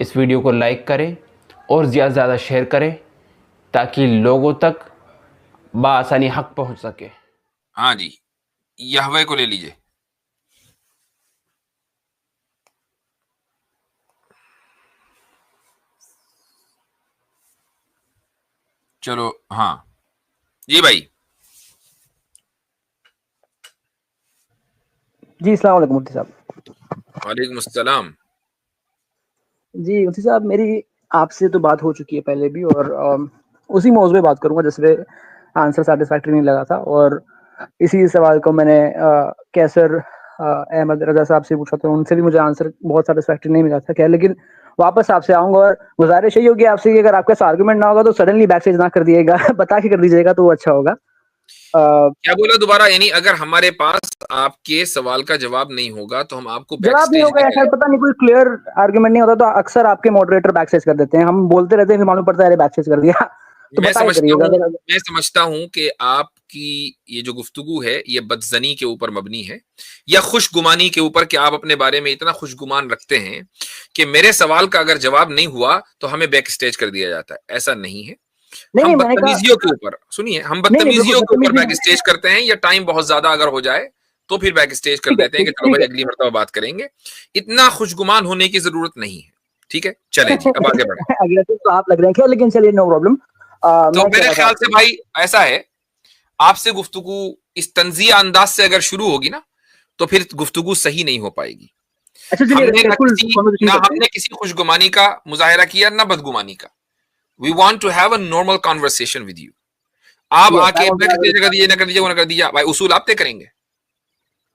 इस वीडियो को लाइक करें और ज़्यादा से ज़्यादा शेयर करें ताकि लोगों तक बआसानी हक पहुंच सके। हाँ जी, यहवे को ले लीजिए। चलो, हाँ जी भाई। जी अस्सलाम वालेकुम मुफ्ती साहब। वालेकुम अस्सलाम। जी मुफ्ती साहब, मेरी आपसे तो बात हो चुकी है पहले भी, और उसी मौजू पे बात करूंगा जिसपे आंसर सेटिस्फैक्टरी नहीं लगा था, और इसी सवाल को मैंने कैसर अहमद रजा साहब से पूछा था, उनसे भी मुझे आंसर बहुत सेटिस्फैक्टरी नहीं मिला था। खैर, लेकिन वापस आपसे आऊंगा और गुजारिश यही होगी आपसे कि अगर आपके पास आर्गुमेंट ना होगा तो सडनली बैकस्टेज ना कर दिएगा बता के कर दीजिएगा तो वो अच्छा होगा। क्या बोला दोबारा? यानी अगर हमारे पास आपके सवाल का जवाब नहीं होगा तो हम आपको जवाब नहीं होगा या शायद पता नहीं कोई क्लियर आर्गुमेंट नहीं होता तो अक्सर आपके मॉडरेटर बैकस्टेज कर देते हैं। हम बोलते रहते हैं फिर मालूम पड़ता है अरे बैकस्टेज कर दिया तो मैं बता करिएगा। समझता हूं कि आपकी ये जो गुफ्तगू है ये बदजनी के ऊपर मबनी है या खुशगुमानी के ऊपर, कि आप अपने बारे में इतना खुशगुमान रखते हैं कि मेरे सवाल का अगर जवाब नहीं हुआ तो हमें बैक स्टेज कर दिया जाता है। ऐसा नहीं है। हम बदतमीजियों के ऊपर, सुनिए, हम बदतमीजियों के ऊपर बैक स्टेज करते हैं, या टाइम बहुत ज्यादा अगर हो जाए तो फिर बैक स्टेज कर देते हैं कि चलो भाई अगली मरतबा बात करेंगे। इतना खुशगुमान होने की जरूरत नहीं है। ठीक है, चलें जी, अब आगे बढ़े। अगले तो आप लग रहे हैं, लेकिन चलिए नो प्रॉब्लम। तो मेरे ख्याल से भाई ऐसा है, आपसे गुफ्तगू इस तंजिया अंदाज से अगर शुरू होगी ना तो फिर गुफ्तगू सही नहीं हो पाएगी। अच्छा, हमने किसी खुशगुमानी का मुजाहिरा किया ना बदगुमानी का। We want to have a normal conversation with you. आप आके कर दीजिए, ना कर दीजिए, वो ना कर दीजिए, भाई उसूल आप तय करेंगे।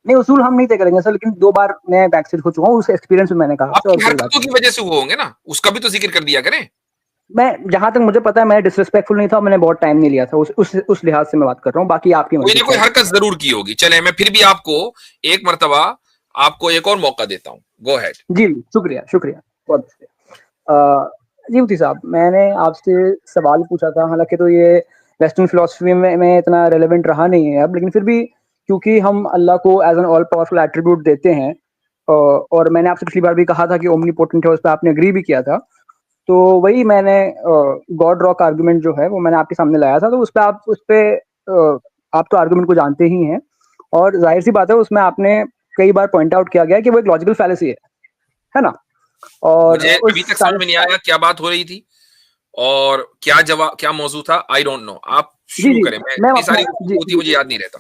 नहीं, उसूल हम नहीं तय करेंगे सर, लेकिन 2 बार मैं बैकस्टेज हो चुका हूँ, उस एक्सपीरियंस में मैंने कहा आपकी हरकतों की वजह से हुए होंगे ना, उसका भी तो जिक्र कर दिया करें। मैं जहां तक मुझे पता है मैं डिसरिस्पेक्टफुल नहीं था, मैंने बहुत टाइम नहीं लिया था, उस लिहाज से मैं बात कर रहा हूँ। बाकी आपकी कोई ना कोई हरकत जरूर की होगी। चले, मैं फिर भी आपको एक मर्तबा आपको एक और मौका देता हूँ। गो हेड। जी, शुक्रिया शुक्रिया, बहुत शुक्रिया। जी मुफ्ती साहब, मैंने आपसे सवाल पूछा था, हालांकि तो ये वेस्टर्न फिलोसफी में इतना रेलेवेंट रहा नहीं है अब, लेकिन फिर भी क्योंकि हम अल्लाह को as an all powerful attribute देते हैं, और मैंने आपसे पिछली बार भी कहा था कि ओमनीपोटेंट है, उस पर आपने एग्री भी किया था, तो वही मैंने गॉड रॉक आर्गुमेंट जो है वो मैंने आपके सामने लाया था। तो उस पे आप तो आर्गुमेंट को जानते ही हैं, और जाहिर सी बात है उसमें आपने कई बार पॉइंट आउट किया गया कि वो एक लॉजिकल फैलेसी है ना। और मुझे अभी तक समझ में नहीं आया क्या बात हो रही थी और क्या जवाब, क्या मौजू था। आई डोंट नो, आप शुरू करें। मैं सारी होती मुझे याद नहीं रहता।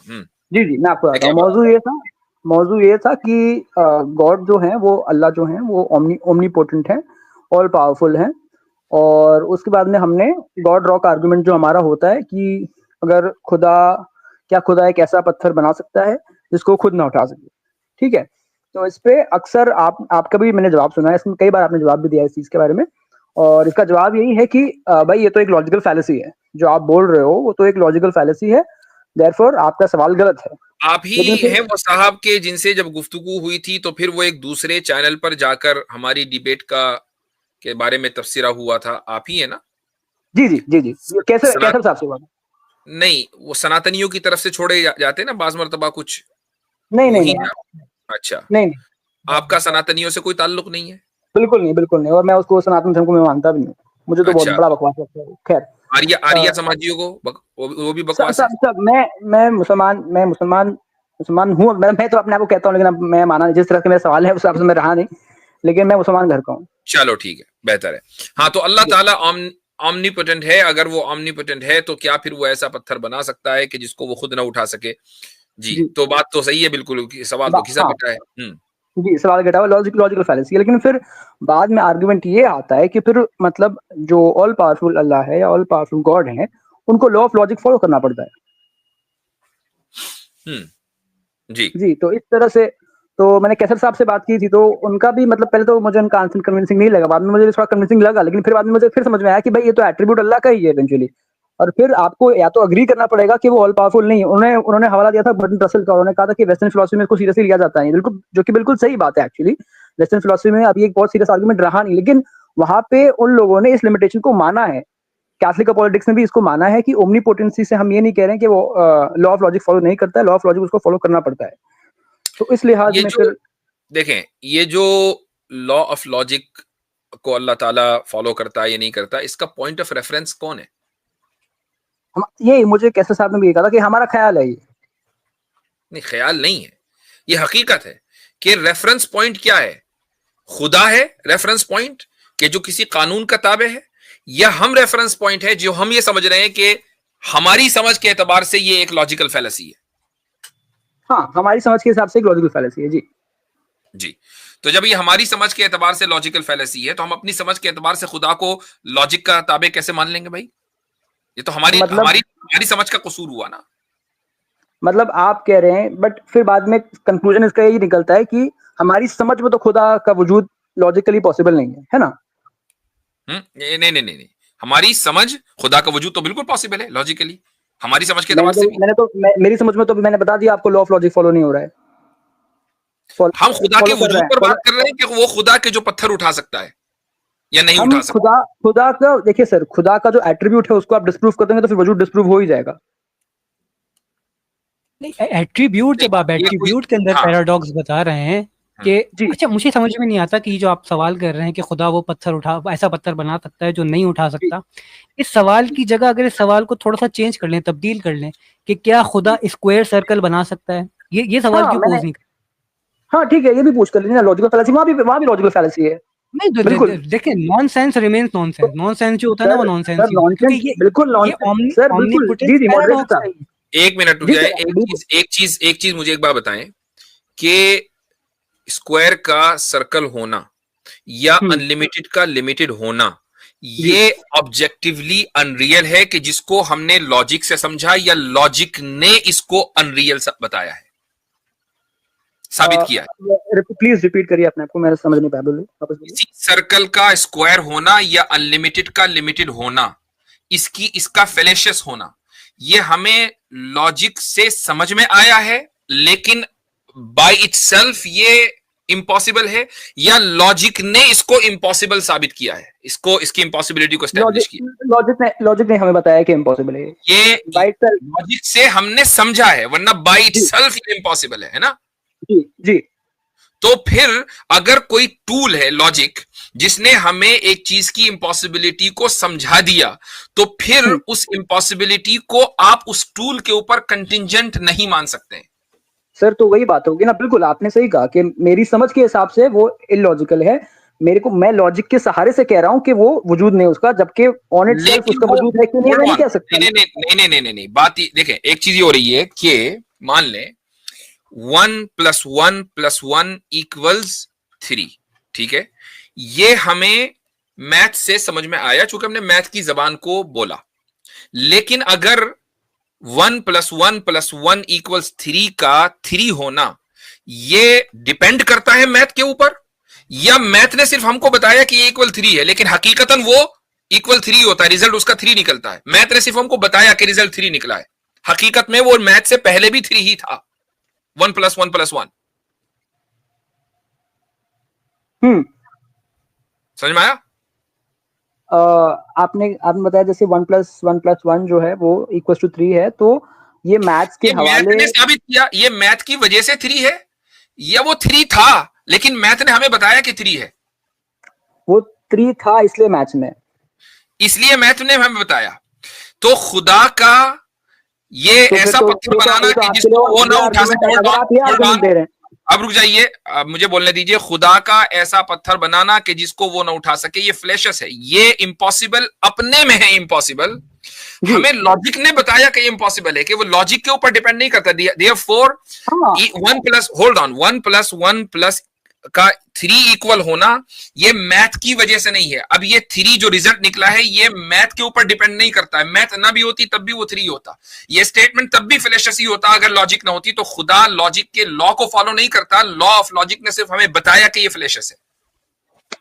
जी मैं आपको बताता हूँ। मौजू ये था कि गॉड जो है वो, अल्लाह जो है वो ओमनीपोटेंट है, ऑल पावरफुल है। और उसके बाद में हमने गॉड रॉक आर्गुमेंट जो हमारा होता है कि अगर क्या खुदा एक ऐसा पत्थर बना सकता है जिसको खुद ना उठा सके। ठीक है, तो इस पे अक्सर आपका भी मैंने जवाब सुना है, इसमें कई बार आपने जवाब भी दिया इस चीज के बारे में, और इसका जवाब यही है कि भाई ये तो एक लॉजिकल फैलेसी है, जो आप बोल रहे हो वो तो एक लॉजिकल फैलेसी है, देयरफॉर आपका सवाल गलत है। आप ही हैं वो साहब के जिनसे जब गुफ्तगू हुई थी तो फिर वो एक दूसरे चैनल पर जाकर हमारी डिबेट के बारे में तफसीरा हुआ था, आप ही है ना? जी कैसे साहब से बात? नहीं, वो सनातनियों की तरफ से छोड़े जाते ना बाज मर्तबा कुछ। नहीं। अच्छा, नहीं, आपका सनातनियों से कोई ताल्लुक नहीं है? बिल्कुल नहीं, और मैं उसको सनातन धर्म को मैं मानता भी नहीं। मुझे तो बहुत बड़ा बकवास लगता है। खैर, आर्या समाजियों को वो भी बकवास है। सब मैं मुसलमान हूँ। मैं तो अपने आप को कहता हूँ, लेकिन मैं माना जिस तरह के मेरे सवाल है उस हिसाब से मैं रहा नहीं, लेकिन मैं मुसलमान घर का हूँ। चलो ठीक है, बेहतर है। हाँ, तो अल्लाह ताला ऑमनीपोटेंट है। अगर वो ऑमनीपोटेंट है तो क्या फिर वो ऐसा पत्थर बना सकता है कि जिसको वो खुद ना उठा सके? जी, तो बात तो सही है बिल्कुल, सवाल तो खिसा पिटा है। जी, सवाल घटा हुआ लॉजिकल फैलेसी है। लेकिन फिर बाद में आर्गुमेंट ये आता है कि फिर मतलब जो ऑल पावरफुल अल्लाह है या ऑल पावरफुल गॉड है, उनको लॉ ऑफ लॉजिक फॉलो करना पड़ता है। जी, तो इस तरह से तो मैंने कैसर साहब से बात की थी, तो उनका भी मतलब पहले तो मुझे उनका आंसर कन्विंसिंग नहीं लगा, बाद में मुझे थोड़ा कन्विंसिंग लगा, लेकिन फिर बाद में मुझे फिर समझ में आया कि भाई ये तो एट्रीब्यूट अल्लाह का ही है इवेंचुअली, और फिर आपको या तो अग्री करना पड़ेगा कि वो ऑल पावरफुल नहीं है। उन्होंने हवाला दिया था बर्टन रसल का, उन्होंने कहा था कि वेस्टर्न फिलॉसफी में इसको सीरियसली लिया जाता है, बिल्कुल, जो कि बिल्कुल सही बात है एक्चुअली। वेस्टर्न फिलॉसफी में अभी एक बहुत सीरियस आर्गुमेंट रहा नहीं, लेकिन वहां पे उन लोगों ने इस लिमिटेशन को माना है। कैथलिक पॉलिटिक्स में भी इसको माना है कि ओमनीपोटेंसी से हम ये नहीं कह रहे हैं कि वो लॉ ऑफ लॉजिक फॉलो नहीं करता है, लॉ ऑफ लॉजिक उसको फॉलो करना पड़ता है। तो इस लिहाज में फिर देखें, ये जो लॉ ऑफ लॉजिक को अल्लाह ताला फॉलो करता है या नहीं करता, इसका पॉइंट ऑफ रेफरेंस कौन है? ये मुझे कैसे साहब ने भी कहा था कि हमारा ख्याल है ये। नहीं, ख्याल नहीं है, ये हकीकत है कि रेफरेंस पॉइंट क्या है? खुदा है रेफरेंस पॉइंट कि जो किसी कानून का ताबे है, या हम रेफरेंस पॉइंट है जो हम ये समझ रहे हैं कि हमारी समझ के एतबार से ये एक लॉजिकल फैलेसी है? हाँ, हमारी समझ के हिसाब से एक लॉजिकल फैलेसी है जी। जी, तो जब ये हमारी समझ के एतबार से लॉजिकल फैलेसी है, तो हम अपनी समझ के एतबार से खुदा को लॉजिक का ताबे कैसे मान लेंगे भाई? ये तो हमारी मतलब हमारी हमारी समझ का कसूर हुआ ना। मतलब आप कह रहे हैं, बट फिर बाद में कंक्लूजन इसका यही निकलता है कि हमारी समझ में तो खुदा का वजूद लॉजिकली पॉसिबल नहीं है ना? नहीं नहीं नहीं नहीं, हमारी समझ खुदा का वजूद तो बिल्कुल पॉसिबल है लॉजिकली, हमारी समझ के मैंने एतबार से तो भी। मेरी समझ में तो मैंने बता दिया आपको, लॉ ऑफ लॉजिक फॉलो नहीं हो रहा है। हम खुदा के फॉलो कर वजूद रहे हैं, पर बात कर रहे हैं कि वो खुदा के जो पत्थर उठा सकता है या नहीं हम उठा सकता। खुदा का देखिए सर, खुदा का जो एट्रीब्यूट है उसको आप डिस्प्रूव कर देंगे तो फिर वजूद डिस्प्रूव हो ही जाएगा। नहीं, एट्रीब्यूट जब आप ये कोई, एट्रीब्यूट के अंदर हाँ, पैराडॉक्स बता रहे हैं कि जी अच्छा, मुझे समझ में नहीं आता कि जो आप सवाल कर रहे हैं कि खुदा वो पत्थर उठा, ऐसा पत्थर बना सकता है जो नहीं उठा जी सकता, इस सवाल की जगह अगर इस सवाल को थोड़ा सा चेंज कर लें, तब्दील कर लें कि क्या खुदा स्क्वायर सर्कल बना सकता है, ये सवाल हाँ क्यों मैंने पोज नहीं कर? हाँ ठीक है, ये भी पूछ कर लीजिए ना, लॉजिकल फैलेसी वहाँ भी लॉजिकल फैलेसी है। नहीं, बिल्कुल देखिए, नॉनसेंस रिमेन्स तो नॉनसेंस, नॉनसेंस जो होता है ना वो सर नॉनसेंस सर ही होता है, नॉनसेंस, क्योंकि बिल्कुल ये नॉनसेंस सर, बिल्कुल ऑमनीपोटेंस जी मॉडरेटर पैराडॉक्स है। साहब। एक मिनट रुक जी जाए, सर बिल्कुल। एक चीज मुझे एक बार बताएं कि स्क्वायर का सर्कल होना या अनलिमिटेड का लिमिटेड होना, जी ये ऑब्जेक्टिवली अनरियल है कि जिसको हमने लॉजिक से समझा, या लॉजिक ने इसको अनरियल बताया है, साबित किया है? प्लीज रिपीट करिए अपने आपको, मैं समझ नहीं पाया, बोलिए वापस बोलिए। किसी सर्कल का स्क्वायर होना या अनलिमिटेड का लिमिटेड होना, इसका फेलेशियस होना, ये हमें लॉजिक से समझ में आया है, लेकिन बाय इटसेल्फ ये इम्पॉसिबल है, या लॉजिक ने इसको इम्पॉसिबल साबित किया है, इसकी इम्पॉसिबिलिटी को एस्टैब्लिश किया? लॉजिक ने हमें बताया कि इम्पॉसिबल है ये बाय सेल्फ। लॉजिक से हमने समझा है, वरना बाय जी इटसेल्फ ये इम्पॉसिबल है ना? जी जी तो फिर अगर कोई टूल है लॉजिक जिसने हमें एक चीज की इम्पॉसिबिलिटी को समझा दिया, तो फिर उस इम्पॉसिबिलिटी को आप उस टूल के ऊपर कंटिंजेंट नहीं मान सकते। सर तो वही बात होगी ना, बिल्कुल आपने सही कहा कि मेरी समझ के हिसाब से वो इलॉजिकल है। मैं लॉजिक के सहारे से कह रहा हूं कि वो वजूद नहीं उसका, जबकि ऑन इट सेल्फ उसका वजूद है कि नहीं, मैं नहीं कह सकता। नहीं नहीं नहीं नहीं नहीं, बात देखें, एक चीज ये हो रही है कि मान लें 1+1+1 इक्वल्स 3, ठीक है, ये हमें मैथ से समझ में आया चूंकि हमने मैथ की जबान को बोला। लेकिन अगर 1+1+1 इक्वल्स 3 का 3 होना, ये डिपेंड करता है मैथ के ऊपर, या मैथ ने सिर्फ हमको बताया कि ये इक्वल 3 है, लेकिन हकीकतन वो इक्वल 3 होता है, रिजल्ट उसका 3 निकलता है। मैथ ने सिर्फ हमको बताया कि रिजल्ट 3 निकला है, हकीकत में वो मैथ से पहले भी 3 ही था, 1+1+1। समझ में आया? आपने बताया जैसे 1+1+1 जो है वो इक्वल टू 3 है, तो ये मैथ्स के हवाले मैथ ने साबित किया ये मैथ की वजह से 3 है, या वो 3 था लेकिन मैथ ने हमें बताया कि 3 है? वो 3 था इसलिए मैथ ने हमें बताया। तो खुदा का ये ऐसा पत्थर बनाना कि जिसको वो ना उठा सके। अब रुक जाइए, अब मुझे बोलने दीजिए। खुदा का ऐसा पत्थर बनाना कि जिसको वो ना उठा सके, ये फ्लैशस है, ये इम्पॉसिबल अपने में है। इम्पॉसिबल हमें लॉजिक ने बताया कि इम्पॉसिबल है, कि वो लॉजिक के ऊपर डिपेंड नहीं करता। देयरफॉर 1+1+1+ का 3 इक्वल होना ये मैथ की वजह से नहीं है। अब ये 3 जो रिजल्ट निकला है ये मैथ के ऊपर डिपेंड नहीं करता है। मैथ ना भी होती तब भी वो 3 होता, ये स्टेटमेंट तब भी फेलेशियस ही होता अगर लॉजिक ना होती। तो खुदा लॉजिक के लॉ को फॉलो नहीं करता, लॉ ऑफ लॉजिक ने सिर्फ हमें बताया कि ये फेलेशियस है।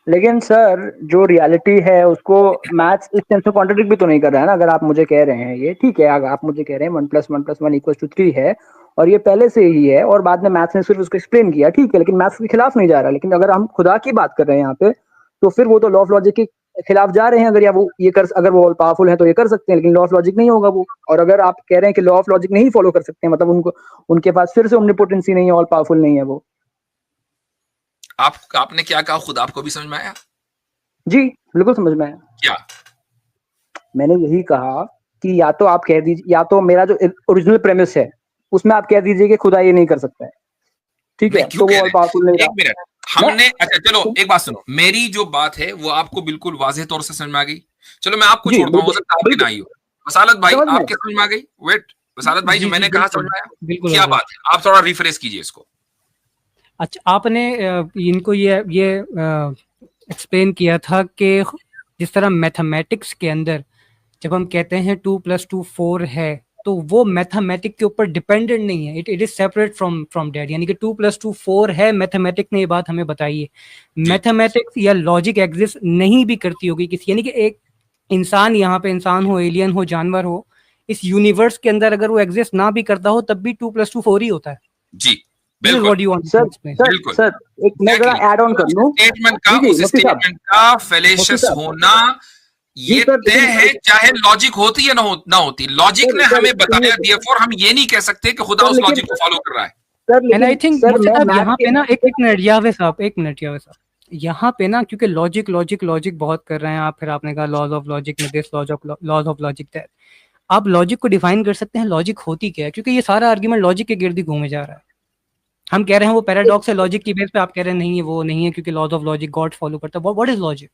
लेकिन सर जो रियलिटी है उसको मैथ्स इस सेंस में कॉन्ट्रडिक्ट भी तो नहीं कर रहा है ना। अगर आप मुझे कह रहे हैं ये ठीक है, अगर आप मुझे कह रहे हैं 1+1+1=3 है और ये पहले से ही है और बाद में मैथ्स ने सिर्फ उसको एक्सप्लेन किया, ठीक है, लेकिन मैथ्स के खिलाफ नहीं जा रहा। लेकिन अगर हम खुदा की बात कर रहे हैं यहाँ पे, तो फिर वो तो लॉ ऑफ लॉजिक के खिलाफ जा रहे हैं। अगर वो ऑल पावरफुल है तो ये कर सकते हैं, लेकिन लॉ ऑफ लॉजिक नहीं होगा वो। और अगर आप कह रहे हैं कि लॉ ऑफ लॉजिक नहीं फॉलो कर सकते, मतलब उनके पास फिर से ओमनीपोटेंसी नहीं है, ऑल पावरफुल नहीं है वो। आपने क्या कहा? खुद आपको भी समझ में आया? जी बिल्कुल समझ में आया। क्या? मैंने यही कहा कि या तो आप कह दीजिए, या तो मेरा जो ओरिजिनल प्रेमिस है उसमें आप कह दीजिए कि खुदा ये नहीं कर सकता है, ठीक नहीं, है, क्यों तो कह वो रहे ऑल हैं? पावरफुल नहीं एक रहा। मिनट, मैं हमने, अच्छा चलो एक बात सुनो, मेरी जो बात है वो आपको बिल्कुल वाज़ेह तौर से समझ में आ गई। चलो मैं आपको जी छोड़ता हूँ, हो बिल्कुल सकता है आपके ना बिल्कुल आई हो। वसालत भाई, समझ में आपके समझ में आ गई? वेट, वसालत भाई, जो जी जी मैंने कहा समझ बिल्कुल में आया? बिल्कुल क्या हजरत। बात है? आप थोड़ा रिफ्रेश कीजिए इसको। अच्छा, आपने इनको ये एक्सप्लेन किया था कि जिस तरह मैथमेटिक्स के अंदर जब हम कहते हैं 2+2 4 है, तो वो मैथमेटिक के ऊपर डिपेंडेंट नहीं है, it is separate from that, यानी कि 2+2 4 है, मैथमेटिक ने ये बात हमें बताई है। जी, मैथमेटिक्स या लॉजिक एग्जिस्ट नहीं भी करती होगी किसी, यानी कि एक इंसान, यहाँ पे इंसान हो, एलियन हो, जानवर हो, इस यूनिवर्स के अंदर अगर वो एग्जिस्ट ना भी करता हो तब भी 2+2 4 ही होता है। जी, दिस इज बिल्कुल, what you want to sir explain. Sir बिल्कुल, सर एक मैं जरा एग्ज़ैक्टली। ऐड ऑन कर लूं। जी जी उस मुफ्ती साहब, स्टेटमेंट का मुफ्ती फेलेशियस साहब होना जी ये सर, तय लेकिन है, चाहे लॉजिक होती या ना होती। लॉजिक सर ने सर हमें सुनिए, बताया, देयरफॉर हम ये नहीं कह सकते कि खुदा सर उस लेकिन लॉजिक को फॉलो कर रहा है। एंड आई थिंक सर मुफ्ती मैं साहब मैथ यहाँ के पे ना एक मिनट, यावे साहब, एक मिनट यावे साहब, यहाँ पे ना क्योंकि लॉजिक लॉजिक लॉजिक बहुत कर रहे हैं आप, फिर आपने कहा लॉज ऑफ लॉजिक में this, laws of logic that, आप लॉजिक को डिफाइन कर सकते हैं, लॉजिक होती क्या है? क्योंकि ये सारा आर्ग्यूमेंट लॉजिक के गिर्द ही घूमे जा रहा है। हम कह रहे हैं वो पैराडॉक्स है लॉजिक की बेस पे, आप कह रहे हैं नहीं है, वो नहीं है क्योंकि laws of logic God follow करता है। What is logic?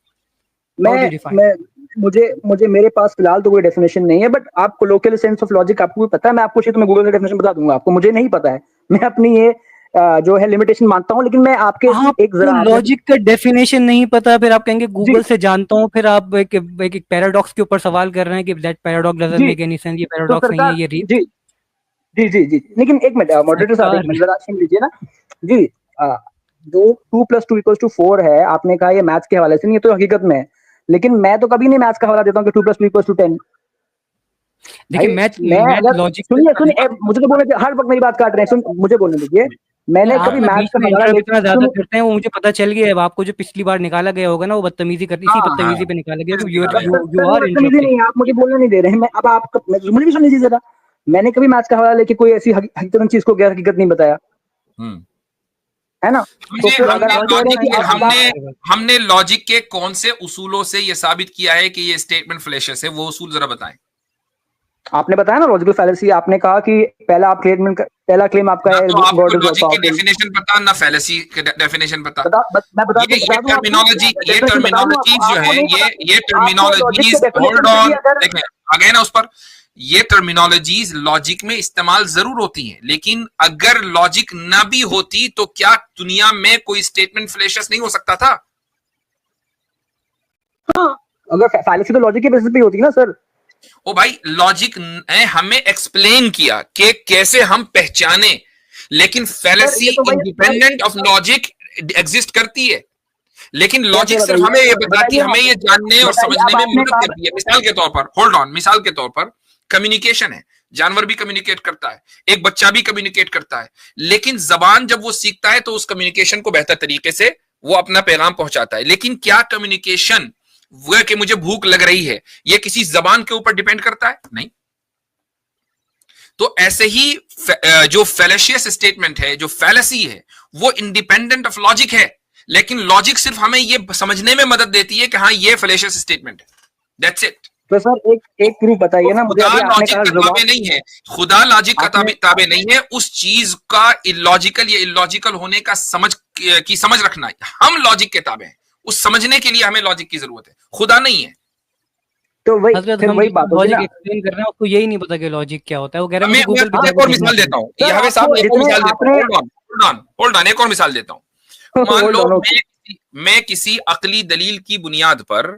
How do मैं यू डिफाइन? मैं मुझे मुझे मेरे पास फिलहाल तो कोई डेफिनेशन नहीं है, बट आप कोलोकियल सेंस ऑफ लॉजिक आपको भी पता है, मैं आपको चाहिए तो मैं गूगल से डेफिनेशन बता दूंगा आपको, मुझे नहीं पता है। मैं अपनी ये जो है लिमिटेशन मानता हूं, लेकिन मैं आपके एक आपको जरा आपने लॉजिक का डेफिनेशन नहीं पता, फिर आप कहेंगे जी गूगल से जानता हूँ, फिर आप एक पैराडॉक्स के ऊपर सवाल कर रहे हैं कि दैट पैराडॉक्स डजंट जी मेक एनी सेंस, ये तो पैराडॉक्स नहीं सरकार है, ये जी जी जी जी, लेकिन एक मिनट मॉडरेटर साहब, एक सरकार। मिनट जरा सुन लीजिए ना। जी अ, जो 2+2=4 है, आपने कहा ये मैथ्स के हवाले से नहीं है, तो हकीकत में है, लेकिन मैं तो कभी नहीं मैथ्स का हवाला देता हूँ कि 2+2=10। देखिए भाई मैथ मैं मैथ अगर लॉजिक से सुनिए सुनिए मुझे तो बोलने हर वक्त मेरी बात काट रहे हैं, सुन मुझे बोलने दीजिए। मैंने आप कभी ना मैथ्स बीच का में हवाला इंटरप्ट ले इतना ज्यादा सुन करते हैं, वो मुझे पता चल गया है। अब आपको जो पिछली बार निकाला गया होगा ना, वो बदतमीजी कर, इसी हाँ हाँ बदतमीजी पे निकाला गया, किस यू निकाला यू है? यू सर ये आर बदतमीजी इंटरप्टिंग। नहीं है, आप मुझे बोलने नहीं दे रहे हैं। मैं अब आप मुझे भी सुन लीजिए जरा। मैंने कभी मैथ्स का हवाला लेके कोई ऐसी हकीकत चीज को गैर हकीकत नहीं बताया, हम्म। है ना। तो हमने फिर अगर हमने आप कह रहे हैं लॉजिक कि के अब हमने आप हमने लॉजिक के कौन से उसूलों से ये साबित किया है कि ये स्टेटमेंट फ्लेशियस है, वो उसूल जरा बताएं। आपने बताया ना लॉजिकल फैलेसी, आपने कहा कि पहला क्लेम आपका ना है तो आपको गॉड इज ऑल लॉजिक की पावरफुल। डेफिनेशन पता, ना फैलेसी की डेफिनेशन पता। मैं ये बता दूं आपको, टर्मिनोलॉजी, ये डेफिनेशन बता दूं आपको, टर्मिनोलॉजीज जो आपको है, नहीं पता। ये आपको लॉजिक के टर्मिनोलॉजीज, डेफिनेशन होल्ड से भी ऑन, अगर देखें आ गए ना उस पर। ये टर्मिनोलॉजीज लॉजिक में इस्तेमाल जरूर होती हैं, लेकिन अगर लॉजिक ना भी होती तो क्या दुनिया में कोई स्टेटमेंट फ्लेशियस नहीं हो सकता था? अगर फैलेसी तो लॉजिक के बेसिस पे ही होती है ना सर। ओ भाई, लॉजिक ने हमें एक्सप्लेन किया कि कैसे हम पहचाने, लेकिन सर फैलेसी ये तो वही sir, independent of logic exist करती है। लेकिन कैसे लॉजिक सिर्फ हमें ये बताइए बताती है, हमें ये जानने और बताइए समझने अब में आपने मदद कहा। करती है। मिसाल के तौर पर, होल्ड ऑन, मिसाल के तौर पर कम्युनिकेशन है, जानवर भी कम्युनिकेट करता है, एक बच्चा भी कम्युनिकेट करता है, लेकिन जबान जब वो सीखता है तो उस कम्युनिकेशन को बेहतर तरीके से वो अपना पैगाम पहुंचाता है। लेकिन क्या कम्युनिकेशन वो है कि मुझे भूख लग रही है, ये किसी जबान के ऊपर डिपेंड करता है? नहीं। तो ऐसे ही जो फैलेशियस स्टेटमेंट है, जो फैलेसी है, वो इंडिपेंडेंट ऑफ लॉजिक है, लेकिन लॉजिक सिर्फ हमें ये समझने में मदद देती है कि हाँ ये फैलेशियस स्टेटमेंट है, दैट्स इट। तो सर एक प्रूफ तो बताइए ना मुझे, खुदा अभी आपने लॉजिक कहा का जुबान, ताबे नहीं है, खुदा लॉजिक का आपने ताबे नहीं है। उस चीज का इलॉजिकल या इलॉजिकल होने का समझ रखना है। हम लॉजिक के ताबे हैं, उस समझने के लिए हमें लॉजिक की जरूरत है, खुदा नहीं है। तो वही हजरत फिर हम वही बात होगी लॉजिक ना। एक्सप्लेन कर रहे हैं, उसको यही नहीं पता कि लॉजिक क्या होता है, वो कह रहा है मैं मुझे मैं गूगल पे आपको एक जाकर और देखना मिसाल है। देता हूँ, सर यहावे साहब, आपको एक और जितने मिसाल देता हूँ। आपने होल्ड ऑन, एक और मिसाल देता हूँ। मान होल्ड लो ऑन, मैं किसी अकली दलील की बुनियाद पर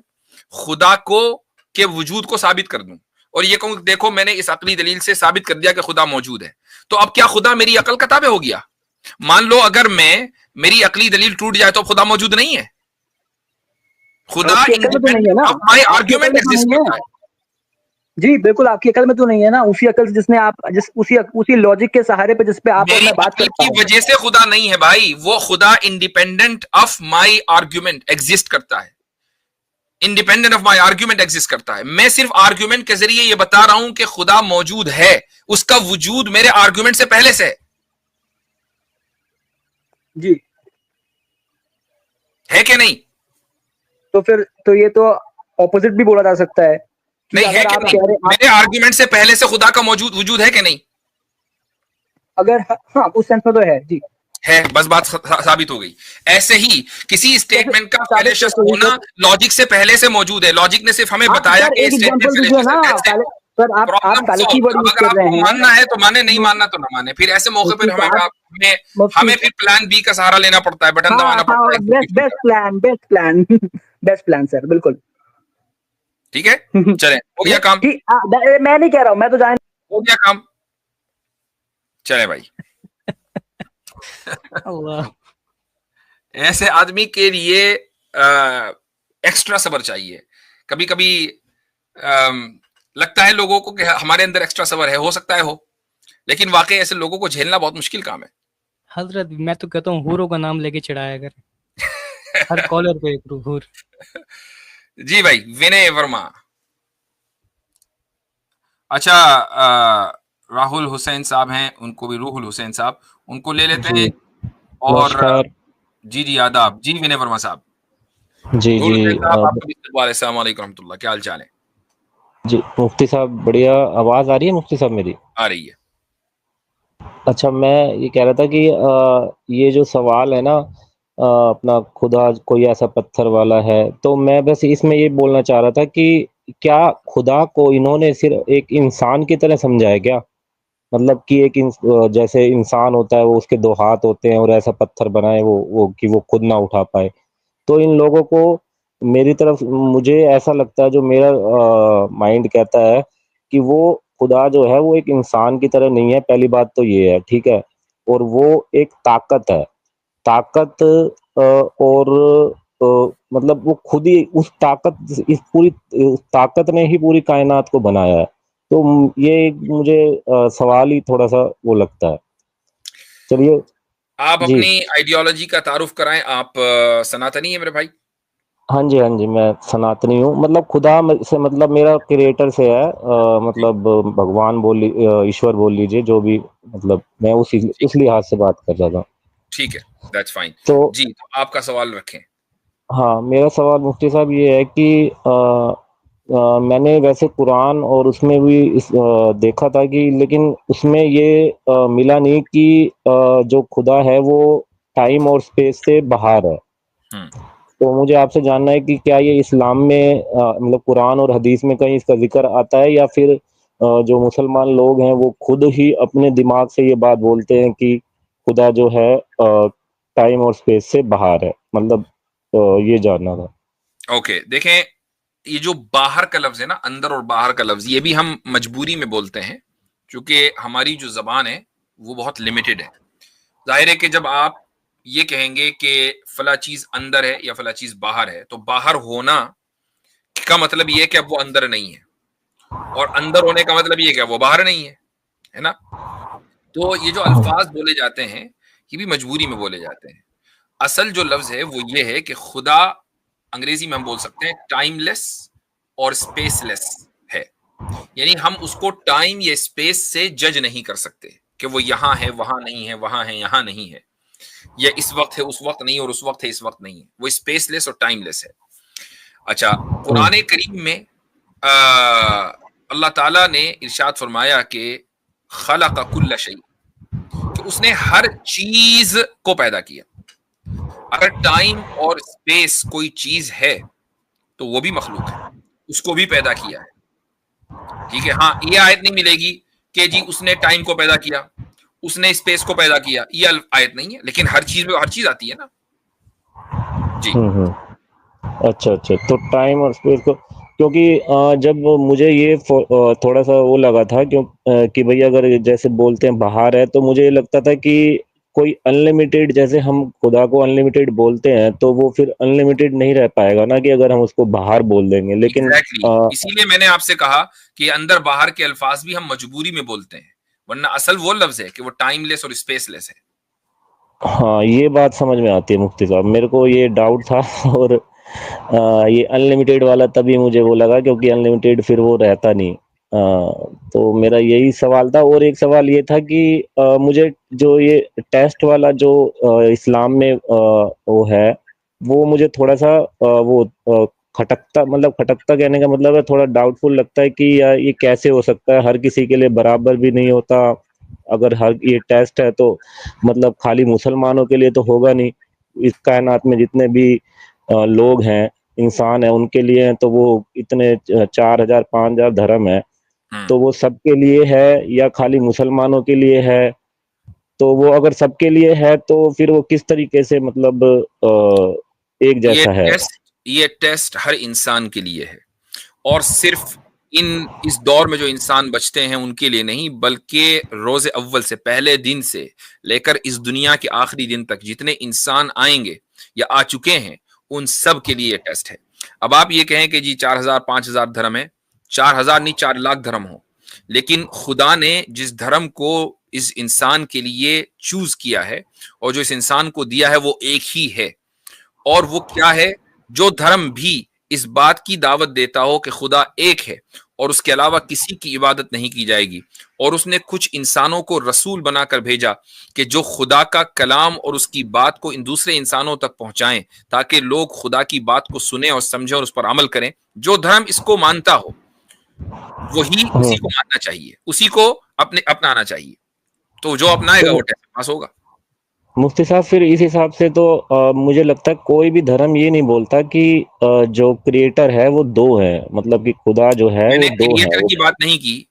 खुदा को के वजूद को साबित कर दूं और ये कहूं देखो मैंने इस अकली दलील से साबित कर दिया कि खुदा मौजूद है, तो अब क्या खुदा मेरी अकल का ताबे हो गया? मान लो अगर मेरी अकली दलील टूट जाए तो खुदा मौजूद नहीं है। खुदा आपकी अकल में तो नहीं है इंडिपेंडेंट ना, ऑफ माय आपकी अकल आर्ग्यूमेंट में तो एग्जिस्ट नहीं करता है। है। जी बिल्कुल, आपकी अकल में तो नहीं है ना, उसी अकल से जिसने आप जिस उसी लॉजिक के सहारे पे जिस पे आप और मेरी मैं बात अकल करता की हूँ। वजह से खुदा नहीं है भाई, वो खुदा independent of my argument exist करता है, independent of my argument exist करता है। मैं सिर्फ आर्ग्यूमेंट के जरिए ये बता रहा हूं कि खुदा मौजूद है, उसका वजूद मेरे आर्ग्यूमेंट से पहले से जी है कि नहीं? तो फिर तो ये तो ऑपोजिट भी बोला जा सकता है कि नहीं है अगर कि आप नहीं? कह रहे मेरे आर्ग्यूमेंट से पहले से खुदा का वजूद है कि नहीं? अगर हाँ उस सेंस में तो है जी। है, बस बात साबित हो गई। ऐसे ही किसी स्टेटमेंट का साबित फेलिशियस कैसे हुई होना सर? लॉजिक से पहले से मौजूद है। लॉजिक ने सिर्फ हमें आप बताया सर कि एक स्टेटमेंट एग्जांपल दीजिए फेलिशियस ना। है। That's it. पहले सर आप प्रॉब्लम पहले सॉल्व। कीवर्ड अब यूज अगर कर रहे आपको हैं। मानना है तो माने, नहीं मानना तो ना माने। फिर ऐसे मौके मुफ्ती पर हमें साहब, मुफ्ती हमें फिर प्लान बी का सहारा लेना पड़ता है, बटन हाँ दबाना पड़ता हाँ, है। Best plan best plan sir, बिल्कुल। ठीक है, चलें, हो गया काम, ठीक, मैं नहीं कह रहा हूँ, मैं तो जान हो गया काम, चले भाई। अल्लाह। ऐसे आदमी के लिए एक्स्ट्रा सब्र चाहिए। कभी कभी लगता है लोगों को कि हमारे अंदर एक्स्ट्रा सब्र है, हो सकता है हो, लेकिन वाकई ऐसे लोगों को झेलना बहुत मुश्किल काम है। हजरत मैं तो कहता हूँ हूरों का नाम लेके चढ़ाया कर, हर कॉलर पे एक हूर। जी भाई, विनय वर्मा। अच्छा, राहुल हुसैन साहब हैं, उनको भी रूहुल हुसैन साहब, उनको ले लेते जी हैं। और नमस्कार। जी जी आदाब। जी विनय वर्मा साहब। जी रूहुल जी हुसैन साहब, आपका भी इस्तकबाल है। अस्सलाम वालेकुम रहमतुल्लाह, क्या हाल चाल है? जी मुफ्ती साहब बढ़िया। आवाज़ आ रही है मुफ्ती साहब मेरी? आ रही है। अच्छा, मैं ये कह रहा था कि ये जो सवाल है ना, अपना खुदा कोई ऐसा पत्थर वाला है, तो मैं बस इसमें ये बोलना चाह रहा था कि क्या खुदा को इन्होंने सिर्फ एक इंसान की तरह समझा है क्या? मतलब कि जैसे इंसान होता है, वो उसके 2 हाथ होते हैं और ऐसा पत्थर बनाए वो कि वो खुद ना उठा पाए। तो इन लोगों को मेरी तरफ मुझे ऐसा लगता है, जो मेरा माइंड कहता है कि वो खुदा जो है वो एक इंसान की तरह नहीं है, पहली बात तो ये है, ठीक है? और वो एक ताकत है। ताकत और मतलब वो खुद ही उस ताकत इस पूरी ताकत ने ही पूरी कायनात को बनाया है। तो ये एक मुझे सवाल ही थोड़ा-सा वो लगता है। चलिए। आप जी। अपनी आइडियोलॉजी का तारुफ कराएं। आप सनातनी है मेरे भाई? हाँ जी, हाँ जी, मैं सनातनी हूँ। मतलब खुदा से मतलब मेरा क्रिएटर से है, जी मतलब भगवान ईश्वर बोल लीजिए, जो भी, मतलब मैं ठीक उस लिहाज से बात कर रहा था। ठीक है, दैट्स फाइन। तो जी, तो आपका सवाल रखें। हाँ, मेरा सवाल मुफ्ती साहब ये है कि मैंने वैसे कुरान और उसमें भी देखा था कि, लेकिन उसमें ये मिला नहीं कि जो खुदा है वो टाइम और स्पेस से बाहर है। हम्म तो मुझे आपसे जानना है कि क्या ये इस्लाम में मतलब कुरान और हदीस में कहीं इसका ज़िक्र आता है, या फिर जो मुसलमान लोग हैं वो खुद ही अपने दिमाग से ये बात बोलते हैं कि खुदा जो है टाइम और स्पेस से बाहर है? मतलब ये जानना था। ओके, देखें, ये जो बाहर का लफ्ज है ना, अंदर और बाहर का लफ्ज, ये भी हम मजबूरी में बोलते हैं, क्योंकि हमारी जो जबान है वो बहुत लिमिटेड है। जाहिर है कि जब आप ये कहेंगे कि फला चीज अंदर है या फला चीज बाहर है, तो बाहर होना का मतलब ये है कि अब वो अंदर नहीं है, और अंदर होने का मतलब ये है कि अब वो बाहर नहीं है ना? तो ये जो अल्फाज बोले जाते हैं, ये भी मजबूरी में बोले जाते हैं। असल जो लफ्ज है वो ये है कि खुदा, अंग्रेजी में हम बोल सकते हैं टाइमलेस और स्पेसलेस है। यानी हम उसको टाइम या स्पेस से जज नहीं कर सकते कि वो यहां है, वहां नहीं है, वहां है, यहां नहीं है, या इस वक्त है, उस वक्त नहीं, और उस वक्त है, इस वक्त नहीं है। वो स्पेसलेस और टाइमलेस है। अच्छा, कुरान करीम में अल्लाह ताला ने इरशाद फरमाया कि खलक़ कुल्ल शै, कि उसने हर चीज को पैदा किया। अगर टाइम और स्पेस कोई चीज है तो वो भी मखलूक है, उसको भी पैदा किया है। ठीक है, हाँ, ये आयत नहीं मिलेगी कि जी उसने टाइम को पैदा किया, उसने स्पेस को पैदा किया, ये आयत नहीं है, लेकिन हर चीज में हर चीज आती है ना। जी अच्छा, अच्छा। तो टाइम और स्पेस को, क्योंकि जब मुझे ये थोड़ा-सा वो लगा था, कि भई अगर जैसे बोलते हैं बाहर है, तो मुझे ये लगता था कि कोई अनलिमिटेड, जैसे हम खुदा को अनलिमिटेड बोलते हैं, तो वो फिर अनलिमिटेड नहीं रह पाएगा ना, कि अगर हम उसको बाहर बोल देंगे। लेकिन एग्जैक्टली, इसीलिए मैंने आपसे कहा कि अंदर बाहर के अल्फाज भी हम मजबूरी में बोलते हैं, वरना असल वो लफ्ज है कि वो टाइमलेस और स्पेसलेस है। हाँ, ये बात समझ में आती है मुफ्ती साहब। मेरे को ये डाउट था और ये अनलिमिटेड वाला तभी मुझे वो लगा, क्योंकि अनलिमिटेड फिर वो रहता नहीं। तो मेरा यही सवाल था। और एक सवाल ये था कि मुझे जो ये टेस्ट वाला जो इस्लाम में वो है, वो मुझे थोड़ा सा खटकता कहने का मतलब है, थोड़ा डाउटफुल लगता है कि यार ये कैसे हो सकता है, हर किसी के लिए बराबर भी नहीं होता। अगर हर ये टेस्ट है तो मतलब खाली मुसलमानों के लिए तो होगा नहीं, इस कायनात में जितने भी लोग हैं, इंसान है, उनके लिए हैं, तो वो इतने 4000 5000 धर्म है, तो वो सबके लिए है या खाली मुसलमानों के लिए है? तो वो अगर सबके लिए है तो फिर वो किस तरीके से मतलब एक जैसा है? ये टेस्ट हर इंसान के लिए है, और सिर्फ इस दौर में जो इंसान बचते हैं उनके लिए नहीं, बल्कि रोजे अव्वल से, पहले दिन से लेकर इस दुनिया के आखिरी दिन तक जितने इंसान आएंगे या आ चुके हैं, उन सब के लिए टेस्ट है। अब आप ये कहें कि जी 4000 5000 धर्म है, 4000 नहीं 4 लाख धर्म हो, लेकिन खुदा ने जिस धर्म को इस इंसान के लिए चूज किया है और जो इस इंसान को दिया है वो एक ही है। और वो क्या है? जो धर्म भी इस बात की दावत देता हो कि खुदा एक है और उसके अलावा किसी की इबादत नहीं की जाएगी, और उसने कुछ इंसानों को रसूल बनाकर भेजा कि जो खुदा का कलाम और उसकी बात को इन दूसरे इंसानों तक पहुंचाएं, ताकि लोग खुदा की बात को सुने और समझें और उस पर अमल करें। जो धर्म इसको मानता हो वही उसी को मानना चाहिए, उसी को अपनाना चाहिए। तो जो अपनाएगा वो टेस्ट पास होगा। मुफ्ती साहब, फिर इस हिसाब से तो मुझे लगता है कोई भी धर्म ये नहीं बोलता कि जो क्रिएटर है वो दो है, मतलब कि खुदा जो है मैंने वो दो है। क्रिएटर की बात नहीं की,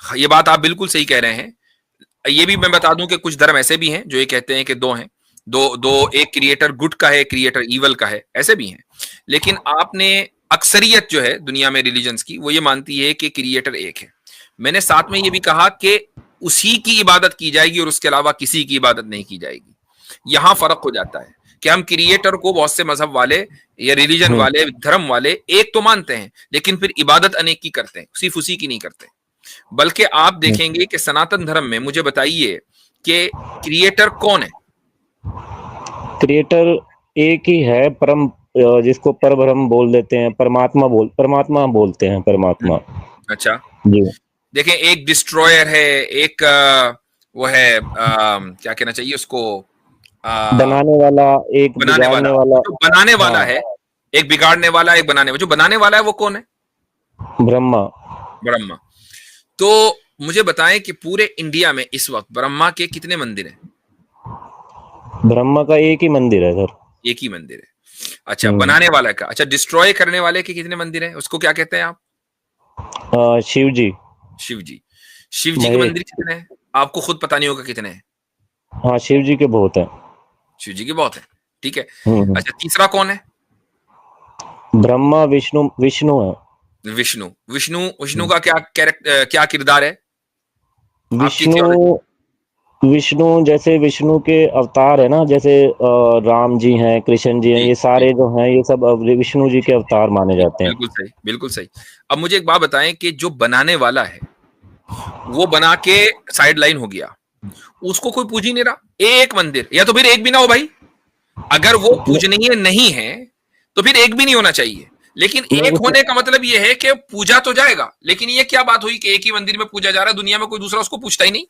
ये बात आप बिल्कुल सही कह रहे हैं। ये भी मैं बता दूं कि कुछ धर्म ऐसे भी हैं जो ये कहते हैं कि दो हैं, दो एक क्रिएटर गुड का है, एक क्रिएटर ईवल का है, ऐसे भी हैं। लेकिन आपने अक्सरियत जो है दुनिया में रिलीजन्स की, वो ये मानती है कि क्रिएटर एक है। मैंने साथ में ये भी कहा कि उसी की इबादत की जाएगी और उसके अलावा किसी की इबादत नहीं की जाएगी। यहां फर्क हो जाता है कि हम क्रिएटर को बहुत से मजहब वाले या रिलीजन वाले, धर्म वाले एक तो मानते हैं, लेकिन फिर इबादत अनेक की करते हैं, सिर्फ उसी की नहीं करते। बल्कि आप देखेंगे कि सनातन धर्म में, मुझे बताइए कि क्रिएटर कौन है? क्रिएटर एक ही है, परम, जिसको परब्रह्म बोल देते हैं, परमात्मा बोलते हैं, परमात्मा। अच्छा जी। देखें, एक डिस्ट्रॉयर है, एक वो है क्या कहना चाहिए उसको, बनाने वाला, एक बिगाड़ने वाला। जो बनाने वाला है, एक बिगाड़ने वाला, एक बनाने वाला। जो बनाने वाला है वो कौन है? ब्रह्मा। ब्रह्मा। तो मुझे बताएं कि पूरे इंडिया में इस वक्त ब्रह्मा के कितने मंदिर हैं? ब्रह्मा का एक ही मंदिर है सर। एक ही मंदिर है। अच्छा, बनाने वाला का, अच्छा, डिस्ट्रॉय करने वाले के कितने मंदिर हैं? उसको क्या कहते हैं आप? शिव जी। शिव जी। शिव जी के मंदिर कितने हैं? आपको खुद पता नहीं होगा कितने हैं। हाँ, शिव जी के बहुत है। शिव जी के बहुत है, ठीक है। अच्छा, तीसरा कौन है? ब्रह्मा, विष्णु है। विष्णु का क्या किरदार है? विष्णु जैसे विष्णु के अवतार है ना, जैसे राम जी हैं, कृष्ण जी हैं, ये सारे जो हैं ये सब विष्णु जी के अवतार माने जाते हैं। बिल्कुल सही, बिल्कुल सही। अब मुझे एक बात बताएं कि जो बनाने वाला है वो बना के साइड लाइन हो गया, उसको कोई पूज ही नहीं रहा। एक मंदिर, या तो फिर एक भी ना हो भाई। अगर वो पूजनीय नहीं है तो फिर एक भी नहीं होना चाहिए। लेकिन एक होने का मतलब ये है कि पूजा तो जाएगा, लेकिन ये क्या बात हुई कि एक ही मंदिर में पूजा जा रहा है, दुनिया में कोई दूसरा उसको पूछता ही नहीं।